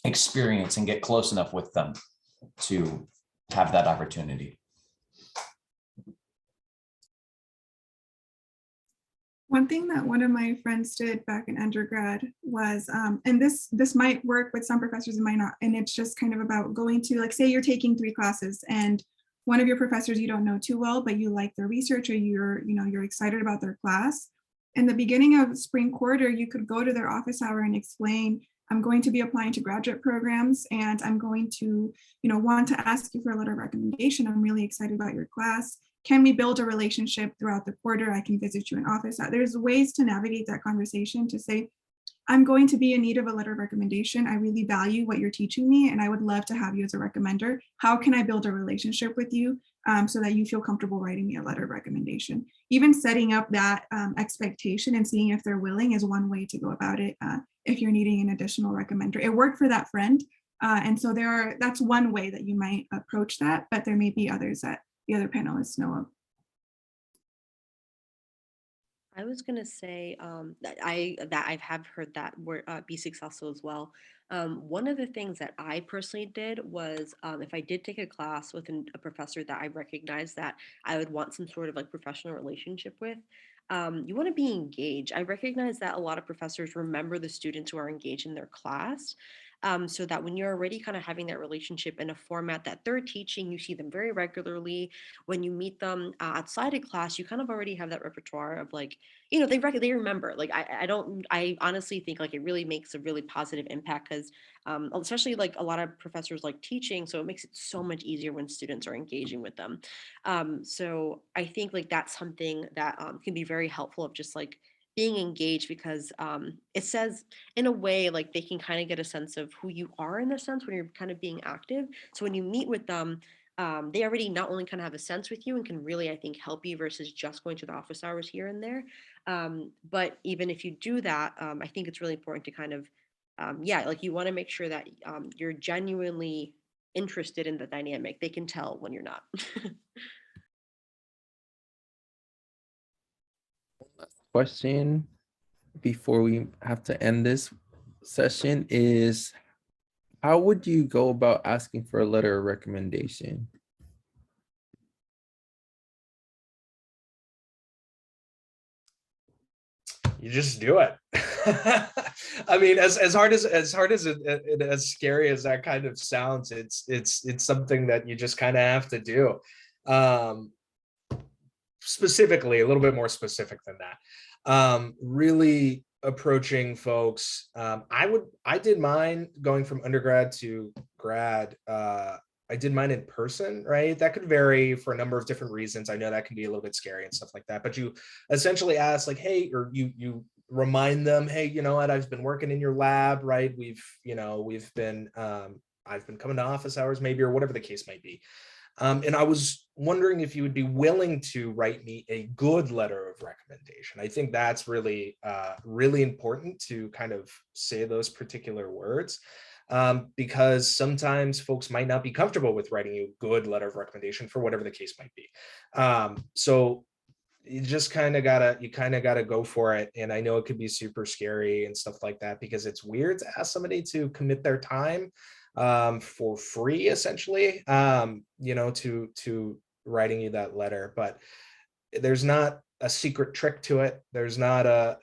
experience and get close enough with them to have that opportunity? One thing that one of my friends did back in undergrad was, and this might work with some professors, it might not, and it's just kind of about going to, like, say you're taking 3 classes and one of your professors you don't know too well, but you like their research, or you're excited about their class. In the beginning of spring quarter, you could go to their office hour and explain, I'm going to be applying to graduate programs, and I'm going to, want to ask you for a letter of recommendation. I'm really excited about your class. Can we build a relationship throughout the quarter? I can visit you in office. There's ways to navigate that conversation to say, I'm going to be in need of a letter of recommendation. I really value what you're teaching me, and I would love to have you as a recommender. How can I build a relationship with you so that you feel comfortable writing me a letter of recommendation? Even setting up that expectation and seeing if they're willing is one way to go about it if you're needing an additional recommender. It worked for that friend. And so that's one way that you might approach that, but there may be others that the other panelists know of. I was gonna say that I have heard that word be successful as well. One of the things that I personally did was if I did take a class with a professor that I recognized that I would want some sort of like professional relationship with, you want to be engaged. I recognize that a lot of professors remember the students who are engaged in their class. so that when you're already kind of having that relationship in a format that they're teaching, you see them very regularly. When you meet them outside of class, you kind of already have that repertoire of like, you know, they remember. Like I honestly think like it really makes a really positive impact because especially like a lot of professors like teaching, so it makes it so much easier when students are engaging with them. So I think like that's something that can be very helpful of just like being engaged because it says in a way like they can kind of get a sense of who you are in the sense when you're kind of being active. So when you meet with them, they already not only kind of have a sense with you and can really, I think, help you versus just going to the office hours here and there. But even if you do that, I think it's really important to kind of, yeah, like you want to make sure that you're genuinely interested in the dynamic. They can tell when you're not. Question before we have to end this session is, how would you go about asking for a letter of recommendation? You just do it. I mean, as hard as it as scary as that kind of sounds, it's something that you just kind of have to do. Specifically, a little bit more specific than that. Really approaching folks. I did mine going from undergrad to grad. I did mine in person, right? That could vary for a number of different reasons. I know that can be a little bit scary and stuff like that, but you essentially ask like, hey, or you remind them, hey, you know what, I've been working in your lab, right? We've been, I've been coming to office hours maybe, or whatever the case might be. And I was wondering if you would be willing to write me a good letter of recommendation. I think that's really, really important to kind of say those particular words. Because sometimes folks might not be comfortable with writing you a good letter of recommendation for whatever the case might be. So you just kind of gotta go for it. And I know it could be super scary and stuff like that because it's weird to ask somebody to commit their time for free, essentially, to writing you that letter. But there's not a secret trick to it. There's not a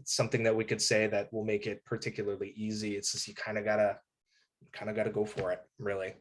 something that we could say that will make it particularly easy. It's just you kind of gotta go for it, really.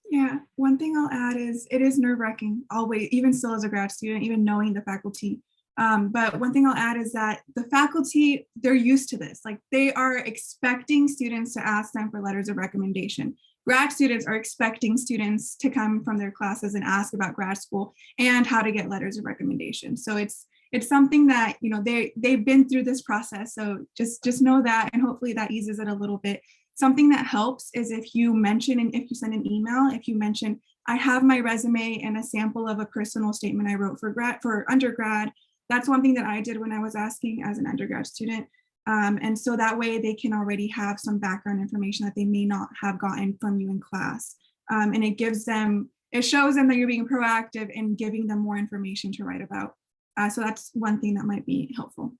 Yeah, one thing I'll add is it is nerve-wracking always, even still as a grad student, even knowing the faculty. But one thing I'll add is that the faculty, they're used to this. Like they are expecting students to ask them for letters of recommendation. Grad students are expecting students to come from their classes and ask about grad school and how to get letters of recommendation. So it's something that, you know, they've been through this process. So just know that, and hopefully that eases it a little bit. Something that helps is if you mention, and if you send an email, if you mention, I have my resume and a sample of a personal statement I wrote for undergrad. That's one thing that I did when I was asking as an undergrad student. And so that way they can already have some background information that they may not have gotten from you in class. And it shows them that you're being proactive and giving them more information to write about. So that's one thing that might be helpful.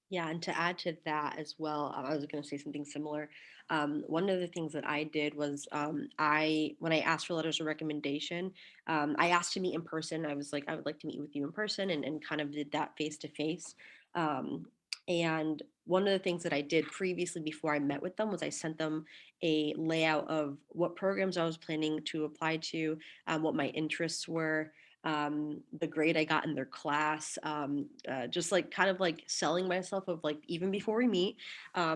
Yeah, and to add to that as well, I was going to say something similar. One of the things that I did was when I asked for letters of recommendation, I asked to meet in person. I was like, I would like to meet with you in person, and kind of did that face to face. And one of the things that I did previously before I met with them was I sent them a layout of what programs I was planning to apply to, what my interests were, the grade I got in their class, just like kind of like selling myself of like, even before we meet,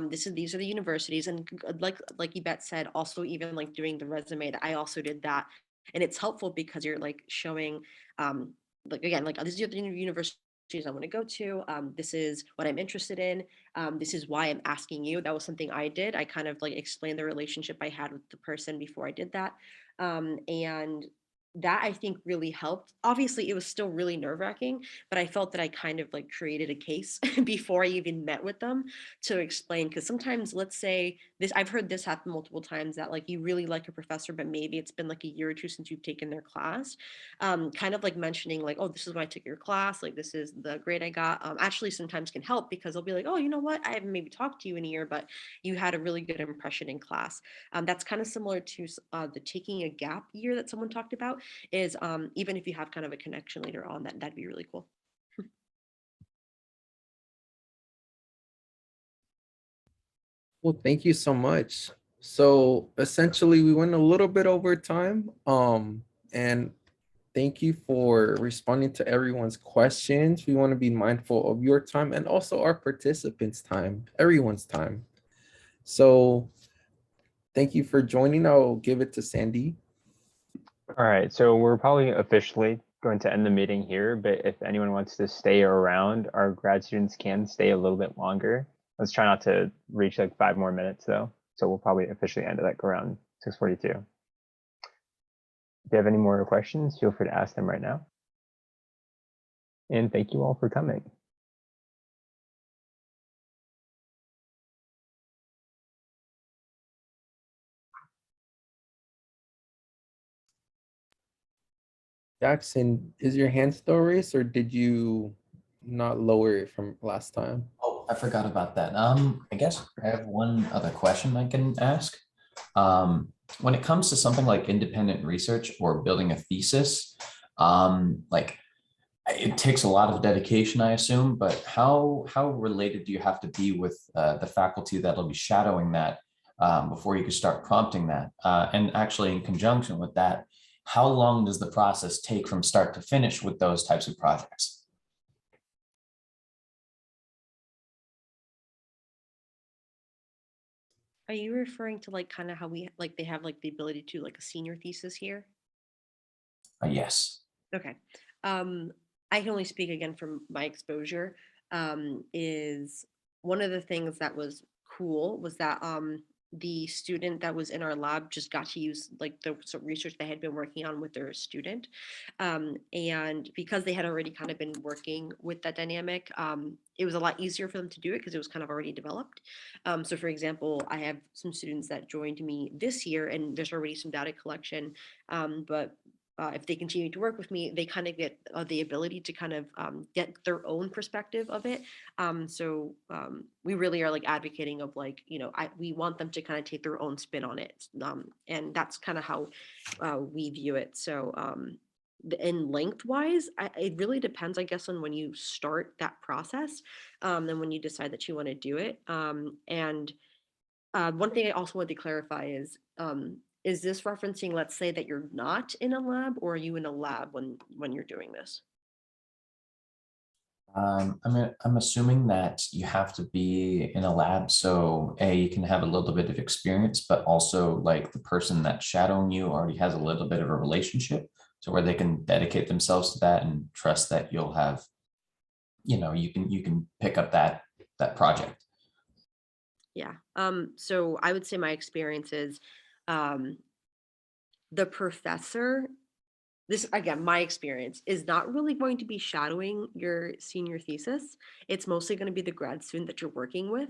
these are the universities. And like Yvette said, also even like doing the resume that I also did that. And it's helpful because you're like showing, like, again, like, this is the universities I want to go to. This is what I'm interested in. This is why I'm asking you. That was something I did. I kind of like explained the relationship I had with the person before I did that. And that I think really helped. Obviously, it was still really nerve-wracking, but I felt that I kind of like created a case before I even met with them to explain. Because sometimes, let's say this, I've heard this happen multiple times, that like you really like a professor, but maybe it's been like a year or two since you've taken their class. Kind of like mentioning like, oh, this is when I took your class, like this is the grade I got. Actually, sometimes can help because they'll be like, oh, you know what? I haven't maybe talked to you in a year, but you had a really good impression in class. That's kind of similar to the taking a gap year that someone talked about, is even if you have kind of a connection later on, that'd be really cool. Well, thank you so much. So essentially we went a little bit over time. And thank you for responding to everyone's questions. We want to be mindful of your time and also our participants' time, everyone's time. So thank you for joining. I'll give it to Sandy. All right, so we're probably officially going to end the meeting here, but if anyone wants to stay around, our grad students can stay a little bit longer. Let's try not to reach like 5 more minutes though. So we'll probably officially end it like around 6:42. If you have any more questions, feel free to ask them right now. And thank you all for coming. Jackson, is your hand still raised or did you not lower it from last time? Oh, I forgot about that. I guess I have one other question I can ask. When it comes to something like independent research or building a thesis, like it takes a lot of dedication, I assume, but how related do you have to be with the faculty that'll be shadowing that before you can start prompting that? And actually in conjunction with that, how long does the process take from start to finish with those types of projects? Are you referring to like kind of how we like they have like the ability to like a senior thesis here? Yes. Okay. I can only speak again from my exposure. Is one of the things that was cool was that the student that was in our lab just got to use like the research they had been working on with their student. And because they had already kind of been working with that dynamic, it was a lot easier for them to do it because it was kind of already developed. So for example, I have some students that joined me this year and there's already some data collection, but if they continue to work with me, they kind of get the ability to kind of get their own perspective of it. So we really are like advocating of like, we want them to kind of take their own spin on it. And that's kind of how we view it. So in lengthwise, it really depends, I guess, on when you start that process and when you decide that you want to do it. And one thing I also wanted to clarify is this referencing, let's say that you're not in a lab, or are you in a lab when you're doing this? I'm assuming that you have to be in a lab, so you can have a little bit of experience, but also like the person that's shadowing you already has a little bit of a relationship, so where they can dedicate themselves to that and trust that you'll have, you can pick up that project. Yeah. So I would say my experience is um, the professor, this again, my experience is not really going to be shadowing your senior thesis. It's mostly going to be the grad student that you're working with,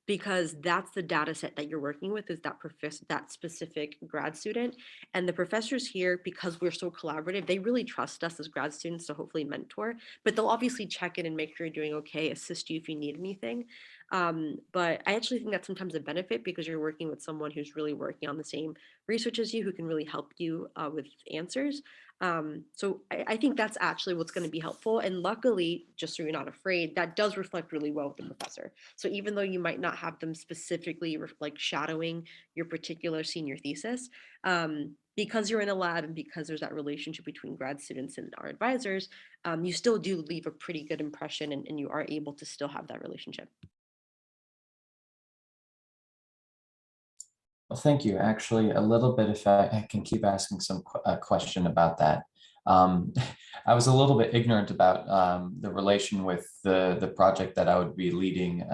because that's the data set that you're working with, is that professor, that specific grad student. And the professors here, because we're so collaborative, they really trust us as grad students to hopefully mentor, but they'll obviously check in and make sure you're doing okay, assist you if you need anything. But I actually think that's sometimes a benefit because you're working with someone who's really working on the same research as you, who can really help you with answers. So I think that's actually what's going to be helpful. And luckily, just so you're not afraid, that does reflect really well with the professor. So even though you might not have them specifically like shadowing your particular senior thesis, because you're in a lab and because there's that relationship between grad students and our advisors, you still do leave a pretty good impression, and you are able to still have that relationship. Well, thank you. Actually, a little bit, if I can keep asking some question about that. Um, I was a little bit ignorant about the relation with the project that I would be leading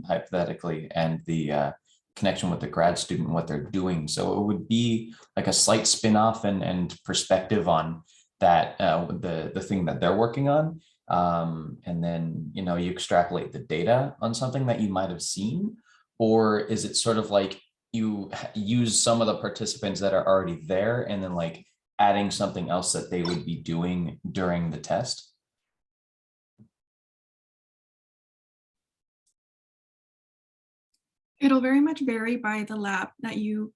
hypothetically, and the connection with the grad student and what they're doing. So it would be like a slight spin-off and perspective on that, the thing that they're working on. And then, you extrapolate the data on something that you might have seen, or is it sort of like you use some of the participants that are already there and then like adding something else that they would be doing during the test? It'll very much vary by the lab that you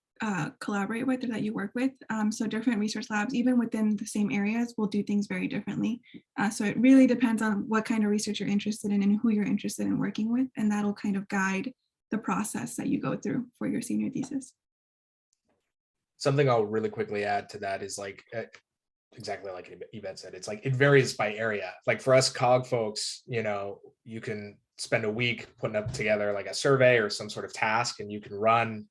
collaborate with or that you work with. So different research labs, even within the same areas, will do things very differently. So it really depends on what kind of research you're interested in and who you're interested in working with, and that'll kind of guide the process that you go through for your senior thesis. Something I'll really quickly add to that is like exactly like Yvette said, it's like it varies by area. Like for us COG folks, you know, you can spend a week putting up together like a survey or some sort of task, and you can run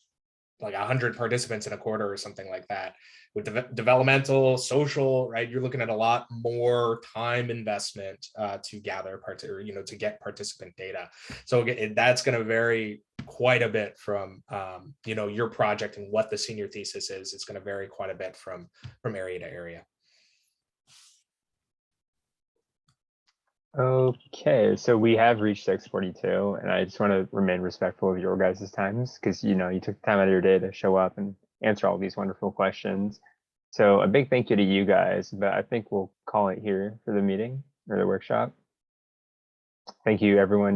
like 100 participants in a quarter or something like that. With developmental, social, right? You're looking at a lot more time investment to gather to get participant data. So again, that's going to vary quite a bit from your project and what the senior thesis is. It's going to vary quite a bit from area to area. Okay, so we have reached 6:42, and I just want to remain respectful of your guys' times because you took the time out of your day to show up and answer all these wonderful questions. So a big thank you to you guys, but I think we'll call it here for the meeting or the workshop. Thank you, everyone.